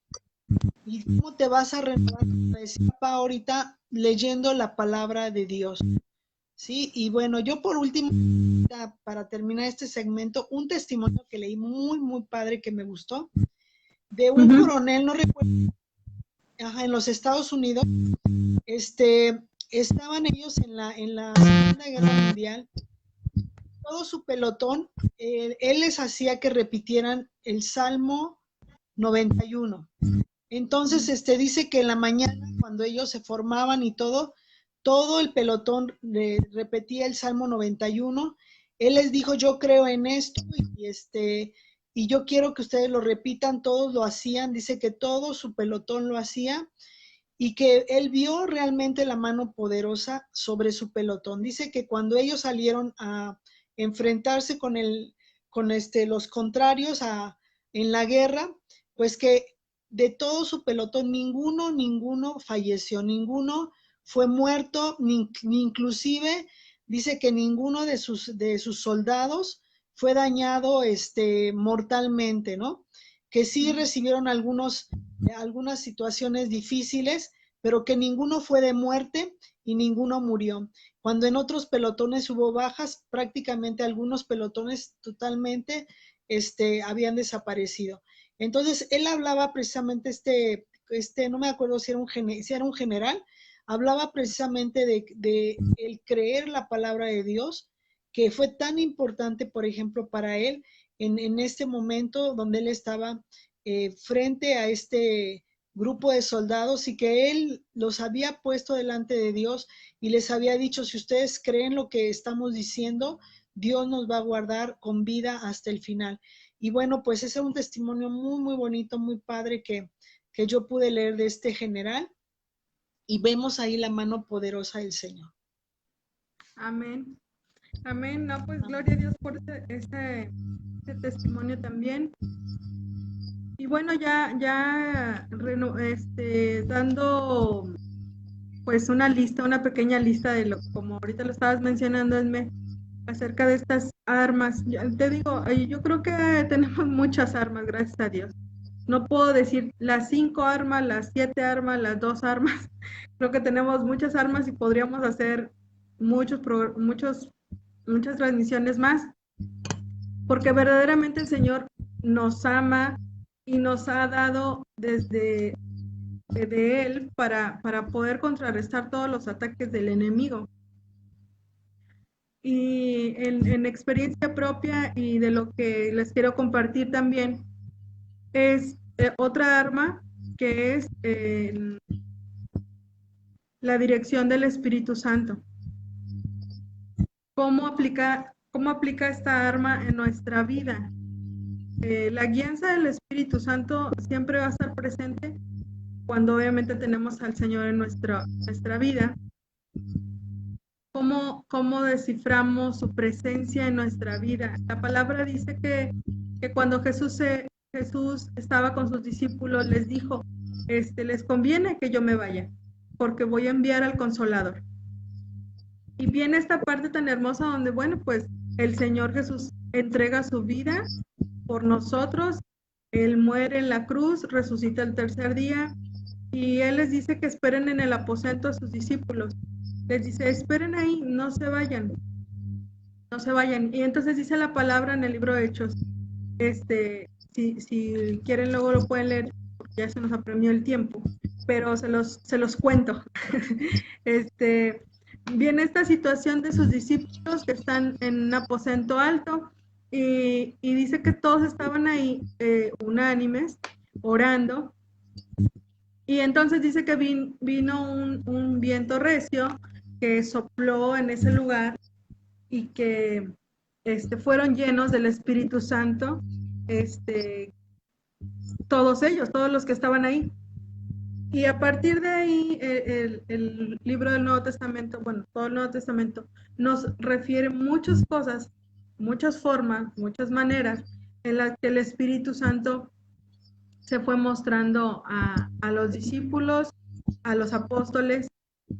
[SPEAKER 2] ¿Y cómo te vas a renovar? Decía ahorita, leyendo la palabra de Dios. ¿Sí? Y bueno, yo por último, para terminar este segmento, un testimonio que leí muy, muy padre, que me gustó, de un coronel, no recuerdo, en los Estados Unidos. Estaban ellos en la Segunda Guerra Mundial. Todo su pelotón, él les hacía que repitieran el Salmo 91. Entonces, dice que en la mañana, cuando ellos se formaban y todo el pelotón repetía el Salmo 91. Él les dijo, yo creo en esto, y yo quiero que ustedes lo repitan. Todos lo hacían. Dice que todo su pelotón lo hacía, y que él vio realmente la mano poderosa sobre su pelotón. Dice que cuando ellos salieron a enfrentarse con los contrarios en la guerra, pues que de todo su pelotón ninguno falleció, ninguno fue muerto, ni inclusive dice que ninguno de sus soldados fue dañado mortalmente, ¿no? Que sí recibieron algunas situaciones difíciles, pero que ninguno fue de muerte y ninguno murió. Cuando en otros pelotones hubo bajas, prácticamente algunos pelotones totalmente habían desaparecido. Entonces, él hablaba precisamente, no me acuerdo si era un general, hablaba precisamente de el creer la palabra de Dios, que fue tan importante, por ejemplo, para él, en este momento donde él estaba frente a este grupo de soldados, y que él los había puesto delante de Dios y les había dicho, si ustedes creen lo que estamos diciendo, Dios nos va a guardar con vida hasta el final. Y bueno, pues ese es un testimonio muy, muy bonito, muy padre que yo pude leer de este general, y vemos ahí la mano poderosa del Señor.
[SPEAKER 1] Amén. Amén. No, pues gloria a Dios por ese testimonio también. Y bueno, dando pues una pequeña lista de como ahorita lo estabas mencionando, acerca de estas armas. Te digo, yo creo que tenemos muchas armas, gracias a Dios. No puedo decir las 5 armas, las 7 armas, las 2 armas. Creo que tenemos muchas armas y podríamos hacer muchas transmisiones más, porque verdaderamente el Señor nos ama y nos ha dado desde de Él para poder contrarrestar todos los ataques del enemigo. y en experiencia propia y de lo que les quiero compartir también es otra arma que es la dirección del Espíritu Santo. Cómo aplica esta arma en nuestra vida? La guianza del Espíritu Santo siempre va a estar presente cuando obviamente tenemos al Señor en nuestra vida. ¿Cómo desciframos su presencia en nuestra vida? La palabra dice que cuando Jesús estaba con sus discípulos, les dijo, les conviene que yo me vaya, porque voy a enviar al Consolador. Y viene esta parte tan hermosa donde, bueno, pues el Señor Jesús entrega su vida por nosotros, Él muere en la cruz, resucita el tercer día, y Él les dice que esperen en el aposento a sus discípulos. Les dice, esperen ahí, no se vayan, no se vayan. Y entonces dice la palabra en el libro de Hechos, si quieren luego lo pueden leer, porque ya se nos apremió el tiempo, pero se los cuento. Viene esta situación de sus discípulos que están en un aposento alto y dice que todos estaban ahí unánimes, orando, y entonces dice que vino un viento recio que sopló en ese lugar y que fueron llenos del Espíritu Santo, todos ellos, todos los que estaban ahí. Y a partir de ahí, el libro del Nuevo Testamento, bueno, todo el Nuevo Testamento, nos refiere muchas cosas, muchas formas, muchas maneras en las que el Espíritu Santo se fue mostrando a los discípulos, a los apóstoles,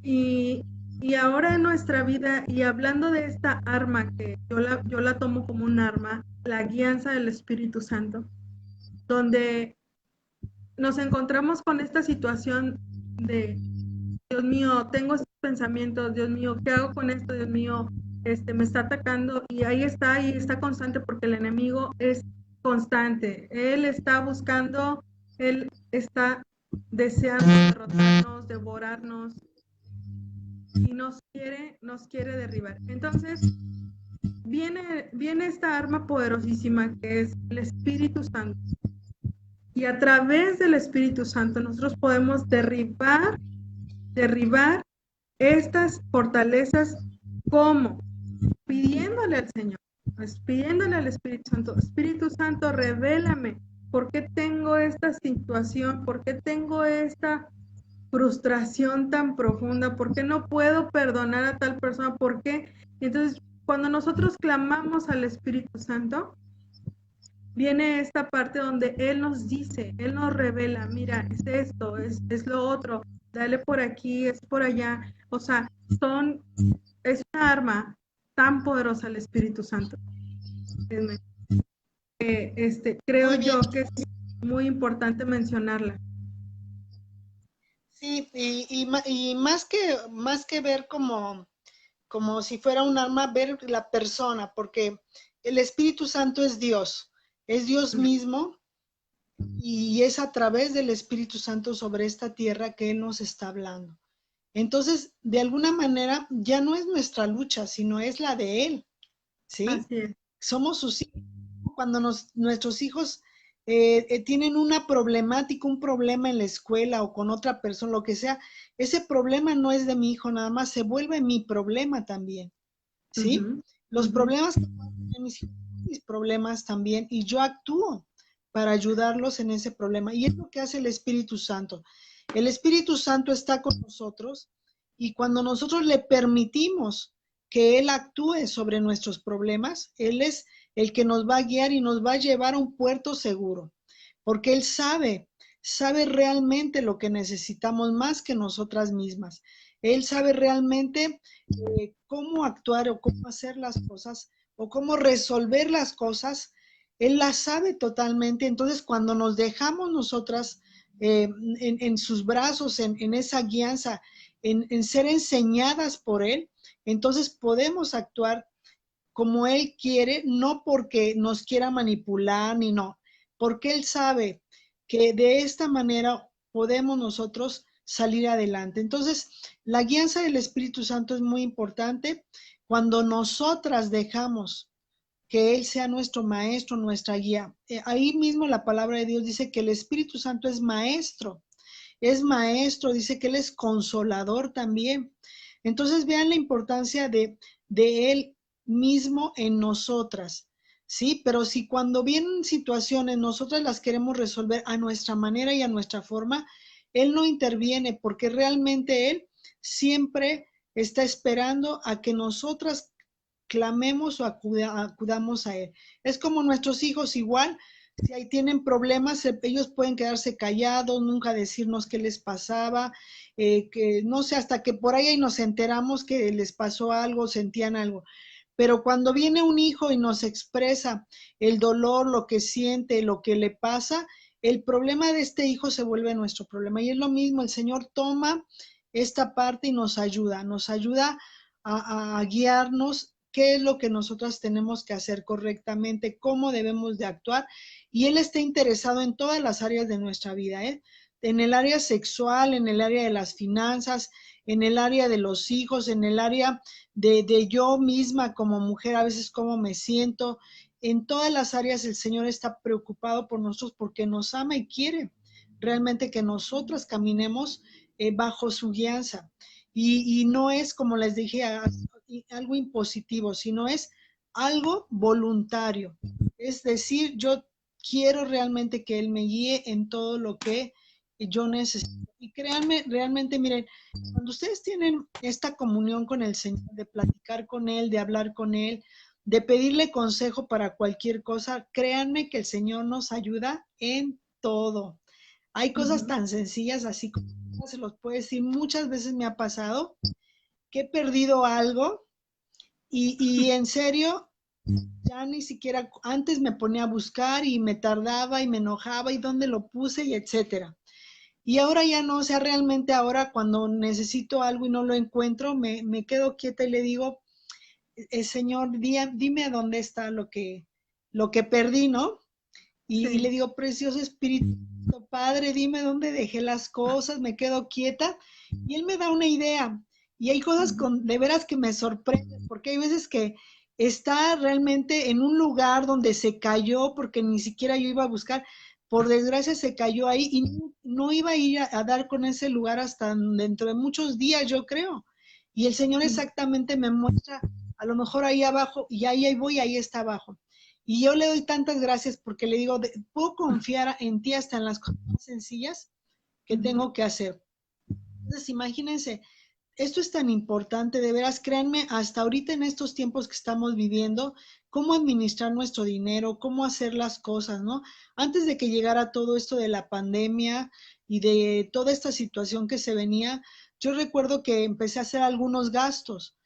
[SPEAKER 1] y ahora en nuestra vida, y hablando de esta arma, que yo la tomo como un arma, la guianza del Espíritu Santo, donde nos encontramos con esta situación de, Dios mío, tengo estos pensamientos, Dios mío, ¿qué hago con esto? Dios mío, me está atacando, y ahí está constante, porque el enemigo es constante, él está buscando, él está deseando derrotarnos, devorarnos, y nos quiere derribar. Entonces, viene esta arma poderosísima que es el Espíritu Santo. Y a través del Espíritu Santo nosotros podemos derribar estas fortalezas. ¿Cómo? Pidiéndole al Señor, pues pidiéndole al Espíritu Santo, revélame, ¿por qué tengo esta situación? ¿Por qué tengo esta frustración tan profunda? ¿Por qué no puedo perdonar a tal persona? ¿Por qué? Y entonces, cuando nosotros clamamos al Espíritu Santo, viene esta parte donde Él nos dice, Él nos revela, mira, es esto, es lo otro, dale por aquí, es por allá. O sea, es una arma tan poderosa el Espíritu Santo. Creo yo que es muy importante mencionarla.
[SPEAKER 2] Sí, y más que ver como si fuera un arma, ver la persona, porque el Espíritu Santo es Dios mismo, y es a través del Espíritu Santo sobre esta tierra que Él nos está hablando. Entonces, de alguna manera, ya no es nuestra lucha, sino es la de Él, ¿sí?
[SPEAKER 1] Así es.
[SPEAKER 2] Somos sus hijos. Cuando nuestros hijos tienen una problemática, un problema en la escuela o con otra persona, lo que sea, ese problema no es de mi hijo nada más, se vuelve mi problema también, ¿sí? Los problemas que pueden tener mis hijos, mis problemas también, y yo actúo para ayudarlos en ese problema. Y es lo que hace el Espíritu Santo. El Espíritu Santo está con nosotros, y cuando nosotros le permitimos que Él actúe sobre nuestros problemas, Él es el que nos va a guiar y nos va a llevar a un puerto seguro, porque Él sabe realmente lo que necesitamos más que nosotras mismas. Él sabe realmente cómo actuar o cómo hacer las cosas o cómo resolver las cosas. Él las sabe totalmente. Entonces, cuando nos dejamos nosotras en sus brazos, en esa guianza, en ser enseñadas por Él, entonces podemos actuar como Él quiere, no porque nos quiera manipular, ni no, porque Él sabe que de esta manera podemos nosotros salir adelante. Entonces, la guianza del Espíritu Santo es muy importante. cuando nosotras dejamos que Él sea nuestro maestro, nuestra guía. Ahí mismo la palabra de Dios dice que el Espíritu Santo es maestro, dice que Él es consolador también. Entonces vean la importancia de Él mismo en nosotras, ¿sí? Pero si cuando vienen situaciones nosotras las queremos resolver a nuestra manera y a nuestra forma, Él no interviene porque realmente Él siempre está esperando a que nosotras clamemos o acudamos a Él. Es como nuestros hijos igual, si ahí tienen problemas, ellos pueden quedarse callados, nunca decirnos qué les pasaba, que no sé, hasta que por ahí nos enteramos que les pasó algo, sentían algo. Pero cuando viene un hijo y nos expresa el dolor, lo que siente, lo que le pasa, el problema de este hijo se vuelve nuestro problema. Y es lo mismo, el Señor toma esta parte y nos ayuda a guiarnos qué es lo que nosotras tenemos que hacer correctamente, cómo debemos de actuar. Y Él está interesado en todas las áreas de nuestra vida, ¿eh? En el área sexual, en el área de las finanzas, en el área de los hijos, en el área de yo misma como mujer, a veces cómo me siento. En todas las áreas el Señor está preocupado por nosotros porque nos ama y quiere realmente que nosotras caminemos bajo su guianza. Y no es, como les dije, algo impositivo, sino es algo voluntario. Es decir, yo quiero realmente que Él me guíe en todo lo que yo necesito. Y créanme, realmente, miren, cuando ustedes tienen esta comunión con el Señor, de platicar con Él, de hablar con Él, de pedirle consejo para cualquier cosa, créanme que el Señor nos ayuda en todo. Hay cosas tan sencillas, así como se los puedo decir, muchas veces me ha pasado que he perdido algo y en serio, ya ni siquiera, antes me ponía a buscar y me tardaba y me enojaba y dónde lo puse y etcétera. Y ahora ya no, o sea, realmente ahora cuando necesito algo y no lo encuentro, me quedo quieta y le digo, Señor, dime dónde está lo que perdí, ¿no? Y le digo, precioso Espíritu Padre, dime dónde dejé las cosas, me quedo quieta. Y Él me da una idea. Y hay cosas de veras que me sorprenden, porque hay veces que está realmente en un lugar donde se cayó, porque ni siquiera yo iba a buscar. Por desgracia se cayó ahí y no iba a ir a dar con ese lugar hasta dentro de muchos días, yo creo. Y el Señor exactamente me muestra, a lo mejor ahí abajo, y ahí voy, ahí está abajo. Y yo le doy tantas gracias porque le digo, puedo confiar en ti hasta en las cosas más sencillas que tengo que hacer. Entonces, imagínense, esto es tan importante, de veras, créanme, hasta ahorita en estos tiempos que estamos viviendo, cómo administrar nuestro dinero, cómo hacer las cosas, ¿no? Antes de que llegara todo esto de la pandemia y de toda esta situación que se venía, yo recuerdo que empecé a hacer algunos gastos.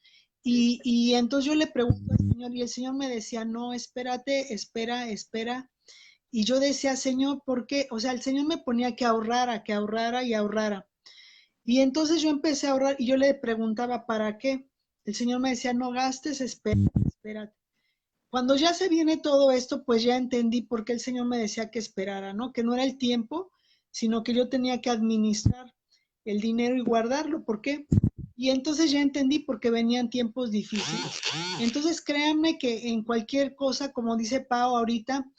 [SPEAKER 2] Y entonces yo le pregunto al Señor y el Señor me decía, no, espérate, espera. Y yo decía, Señor, ¿por qué? O sea, el Señor me ponía que ahorrara y ahorrara. Y entonces yo empecé a ahorrar y yo le preguntaba, ¿para qué? El Señor me decía, no gastes, espérate. Cuando ya se viene todo esto, pues ya entendí por qué el Señor me decía que esperara, ¿no? Que no era el tiempo, sino que yo tenía que administrar el dinero y guardarlo. ¿Por qué? Y entonces ya entendí por qué venían tiempos difíciles. Entonces créanme que en cualquier cosa, como dice Pau ahorita,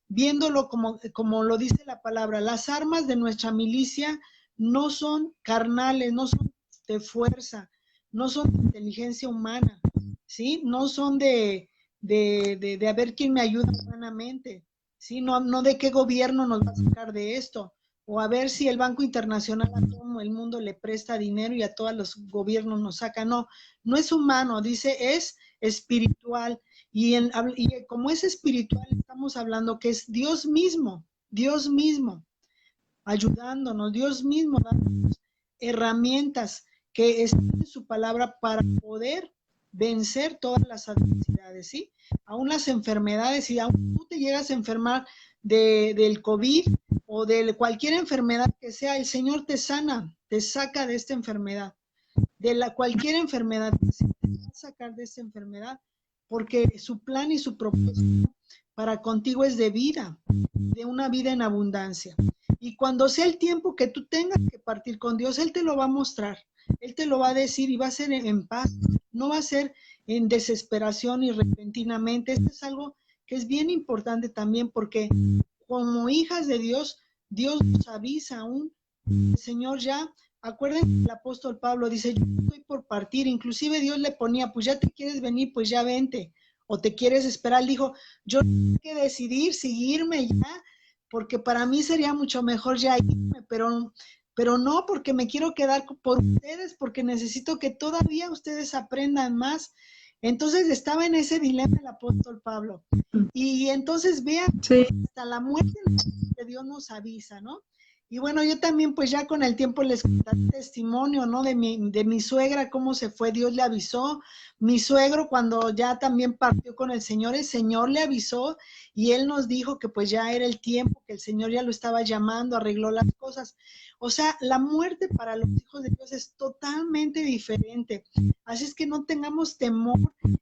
[SPEAKER 2] viéndolo como lo dice la palabra, las armas de nuestra milicia no son carnales, no son de fuerza, no son de inteligencia humana, ¿sí? No son de a ver quién me ayuda humanamente, ¿sí? No de qué gobierno nos va a sacar de esto, o a ver si el Banco Internacional a todo el mundo le presta dinero y a todos los gobiernos nos saca. No, no es humano, dice, es espiritual. Y como es espiritual, estamos hablando que es Dios mismo ayudándonos, Dios mismo dándonos herramientas que están en su palabra para poder vencer todas las adversidades, ¿sí? Aún las enfermedades, si aún tú te llegas a enfermar del COVID o de cualquier enfermedad que sea, el Señor te sana, te saca de esta enfermedad. Cualquier enfermedad, te va a sacar de esta enfermedad, porque su plan y su propósito para contigo es de vida, de una vida en abundancia. Y cuando sea el tiempo que tú tengas que partir con Dios, Él te lo va a mostrar, Él te lo va a decir y va a ser en paz, no va a ser en desesperación y repentinamente. Esto es algo que es bien importante también porque como hijas de Dios, Dios nos avisa aún, el Señor ya, acuérdense, el apóstol Pablo dice, yo estoy por partir, inclusive Dios le ponía, pues ya te quieres venir, pues ya vente, o te quieres esperar. Él dijo, yo tengo que decidir si irme ya, porque para mí sería mucho mejor ya irme, pero no, porque me quiero quedar por ustedes, porque necesito que todavía ustedes aprendan más. Entonces estaba en ese dilema el apóstol Pablo. Y entonces vean,
[SPEAKER 1] Sí.
[SPEAKER 2] hasta la muerte de Dios nos avisa, ¿no? Y bueno, yo también pues ya con el tiempo les contaré testimonio, ¿no? De mi suegra, cómo se fue, Dios le avisó. Mi suegro cuando ya también partió con el Señor le avisó y él nos dijo que pues ya era el tiempo, que el Señor ya lo estaba llamando, arregló las cosas. O sea, la muerte para los hijos de Dios es totalmente diferente. Así es que no tengamos temor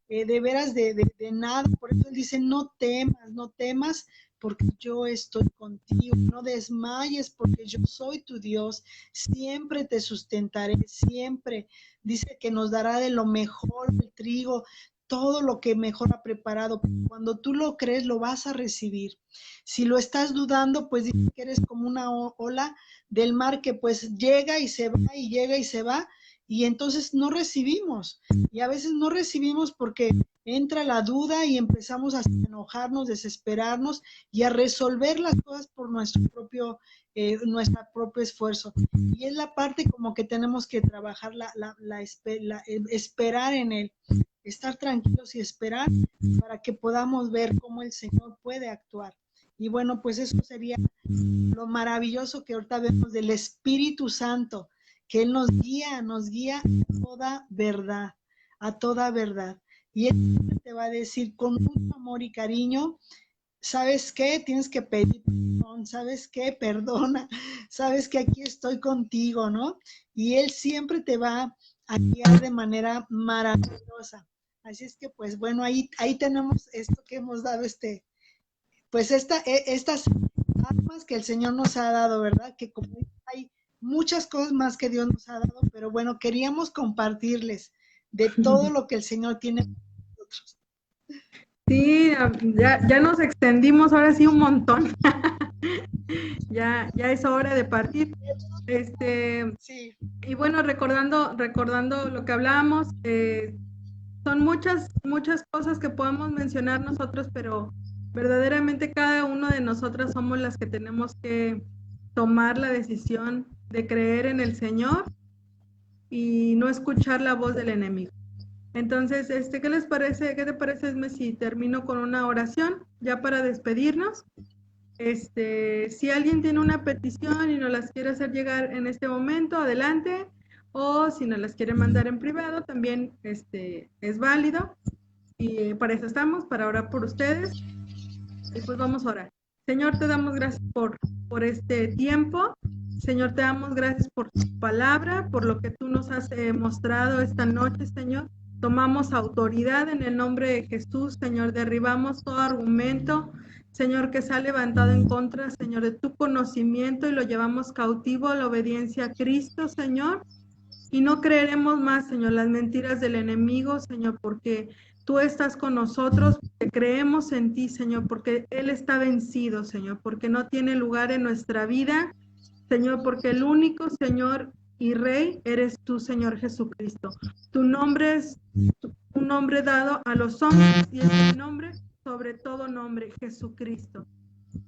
[SPEAKER 2] de veras de nada. Por eso él dice, no temas, no temas, porque yo estoy contigo, no desmayes porque yo soy tu Dios, siempre te sustentaré, siempre. Dice que nos dará de lo mejor el trigo, todo lo que mejor ha preparado. Cuando tú lo crees, lo vas a recibir. Si lo estás dudando, pues dice que eres como una ola del mar que pues llega y se va y llega y se va, y entonces no recibimos. Y a veces no recibimos porque entra la duda y empezamos a enojarnos, desesperarnos y a resolver las cosas por nuestro propio esfuerzo. Y es la parte como que tenemos que trabajar, esperar en Él, estar tranquilos y esperar para que podamos ver cómo el Señor puede actuar. Y bueno, pues eso sería lo maravilloso que ahorita vemos del Espíritu Santo, que Él nos guía a toda verdad, a toda verdad. Y Él te va a decir con mucho amor y cariño, ¿sabes qué? Tienes que pedir perdón, ¿sabes qué? Perdona, ¿sabes que aquí estoy contigo, ¿no? Y Él siempre te va a guiar de manera maravillosa. Así es que, pues bueno, ahí tenemos esto que hemos dado, pues estas armas que el Señor nos ha dado, ¿verdad? Que como hay muchas cosas más que Dios nos ha dado, pero bueno, queríamos compartirles de todo lo que el Señor tiene para nosotros.
[SPEAKER 1] Sí, ya nos extendimos ahora sí un montón. Ya es hora de partir.
[SPEAKER 2] Sí.
[SPEAKER 1] Y bueno, recordando lo que hablábamos, son muchas cosas que podemos mencionar nosotros, pero verdaderamente cada uno de nosotras somos las que tenemos que tomar la decisión de creer en el Señor y no escuchar la voz del enemigo. Entonces, ¿qué les parece? ¿Qué te parece, Esme, si termino con una oración ya para despedirnos? Si alguien tiene una petición y nos las quiere hacer llegar en este momento, adelante. O si nos las quiere mandar en privado, también es válido. Y para eso estamos, para orar por ustedes. Y pues vamos a orar. Señor, te damos gracias por este tiempo. Señor, te damos gracias por tu palabra, por lo que tú nos has mostrado esta noche, Señor. Tomamos autoridad en el nombre de Jesús, Señor. Derribamos todo argumento, Señor, que se ha levantado en contra, Señor, de tu conocimiento y lo llevamos cautivo a la obediencia a Cristo, Señor. Y no creeremos más, Señor, las mentiras del enemigo, Señor, porque tú estás con nosotros, porque creemos en ti, Señor, porque Él está vencido, Señor, porque no tiene lugar en nuestra vida, Señor, porque el único Señor y Rey eres tú, Señor Jesucristo. Tu nombre es un nombre dado a los hombres y es el nombre sobre todo nombre, Jesucristo.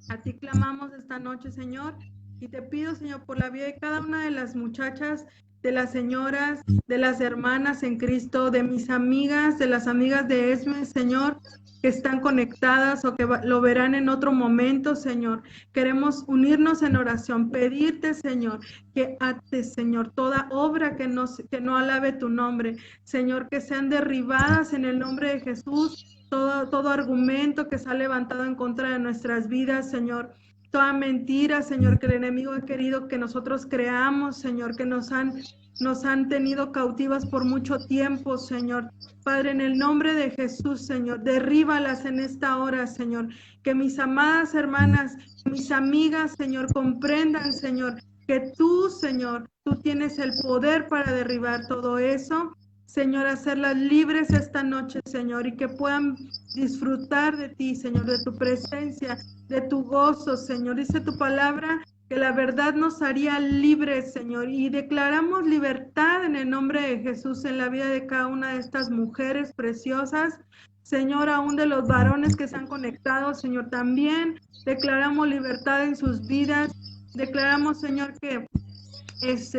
[SPEAKER 1] A ti clamamos esta noche, Señor, y te pido, Señor, por la vida de cada una de las muchachas, de las señoras, de las hermanas en Cristo, de mis amigas, de las amigas de Esme, Señor, que están conectadas o que lo verán en otro momento, Señor. Queremos unirnos en oración, pedirte, Señor, que ates, Señor, toda obra que no alabe tu nombre, Señor, que sean derribadas en el nombre de Jesús. Todo argumento que se ha levantado en contra de nuestras vidas, Señor. Toda mentira, Señor, que el enemigo ha querido que nosotros creamos, Señor, que nos han tenido cautivas por mucho tiempo, Señor. Padre, en el nombre de Jesús, Señor, derríbalas en esta hora, Señor. Que mis amadas hermanas, mis amigas, Señor, comprendan, Señor, que tú, Señor, tú tienes el poder para derribar todo eso. Señor, hacerlas libres esta noche, Señor, y que puedan disfrutar de ti, Señor, de tu presencia, de tu gozo, Señor. Dice tu palabra que la verdad nos haría libres, Señor, y declaramos libertad en el nombre de Jesús en la vida de cada una de estas mujeres preciosas. Señor, aún de los varones que se han conectado, Señor, también declaramos libertad en sus vidas. Declaramos, Señor, que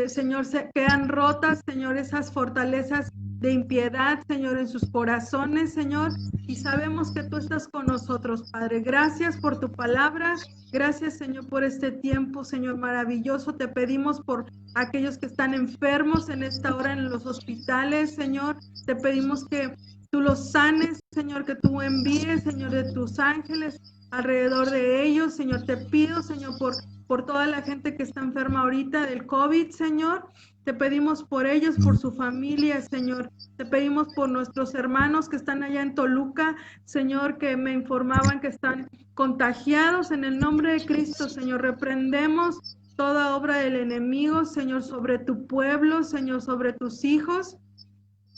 [SPEAKER 1] Señor, se quedan rotas, Señor, esas fortalezas de impiedad, Señor, en sus corazones, Señor, y sabemos que tú estás con nosotros, Padre. Gracias por tu palabra, gracias, Señor, por este tiempo, Señor, maravilloso. Te pedimos por aquellos que están enfermos en esta hora en los hospitales, Señor. Te pedimos que tú los sanes, Señor, que tú envíes, Señor, de tus ángeles alrededor de ellos, Señor. Te pido, Señor, por toda la gente que está enferma ahorita del COVID, Señor. Te pedimos por ellos, por su familia, Señor. Te pedimos por nuestros hermanos que están allá en Toluca, Señor, que me informaban que están contagiados. En el nombre de Cristo, Señor, reprendemos toda obra del enemigo, Señor, sobre tu pueblo, Señor, sobre tus hijos.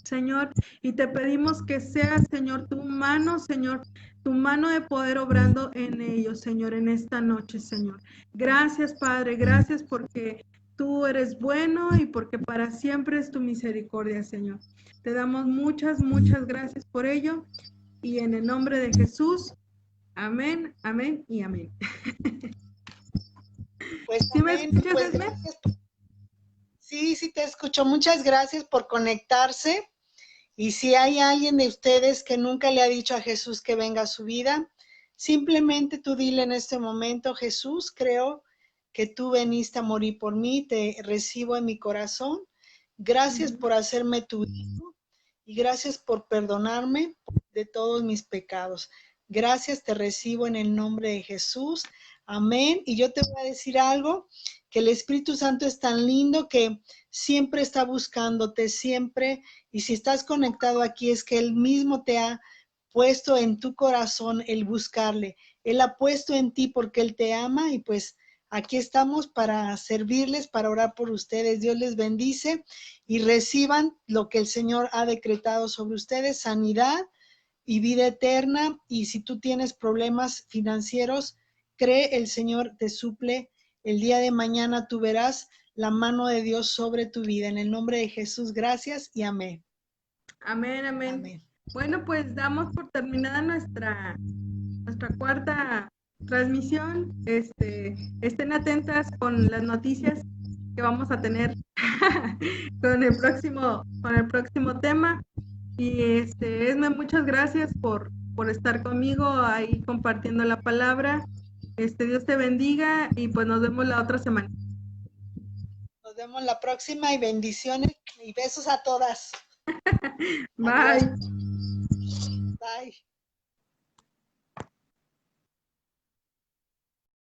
[SPEAKER 1] Señor, y te pedimos que seas, Señor, tu mano, Señor, tu mano de poder obrando en ellos, Señor, en esta noche, Señor. Gracias, Padre, gracias porque tú eres bueno y porque para siempre es tu misericordia, Señor. Te damos muchas, muchas gracias por ello y en el nombre de Jesús, amén, amén y amén.
[SPEAKER 2] Pues
[SPEAKER 1] ¿Sí me
[SPEAKER 2] amén,
[SPEAKER 1] escuchas,
[SPEAKER 2] pues
[SPEAKER 1] Esme?
[SPEAKER 2] gracias. Sí, sí te escucho. Muchas gracias por conectarse. Y si hay alguien de ustedes que nunca le ha dicho a Jesús que venga a su vida, simplemente tú dile en este momento: Jesús, creo que tú veniste a morir por mí, te recibo en mi corazón. Gracias por hacerme tu hijo y gracias por perdonarme de todos mis pecados. Gracias, te recibo en el nombre de Jesús. Amén. Y yo te voy a decir algo, que el Espíritu Santo es tan lindo que siempre está buscándote, siempre. Y si estás conectado aquí es que Él mismo te ha puesto en tu corazón el buscarle. Él ha puesto en ti porque Él te ama y pues aquí estamos para servirles, para orar por ustedes. Dios les bendice y reciban lo que el Señor ha decretado sobre ustedes, sanidad y vida eterna. Y si tú tienes problemas financieros, cree, el Señor te suple. El día de mañana tú verás la mano de Dios sobre tu vida. En el nombre de Jesús, gracias y amén.
[SPEAKER 1] Amén, amén.
[SPEAKER 2] Amén.
[SPEAKER 1] Bueno, pues damos por terminada nuestra cuarta transmisión. Estén atentas con las noticias que vamos a tener con el próximo tema. Y Esme, muchas gracias por estar conmigo ahí compartiendo la palabra. Dios te bendiga y pues nos vemos la otra semana.
[SPEAKER 2] Nos vemos la próxima y bendiciones y besos a todas.
[SPEAKER 1] Bye.
[SPEAKER 2] Adiós. Bye.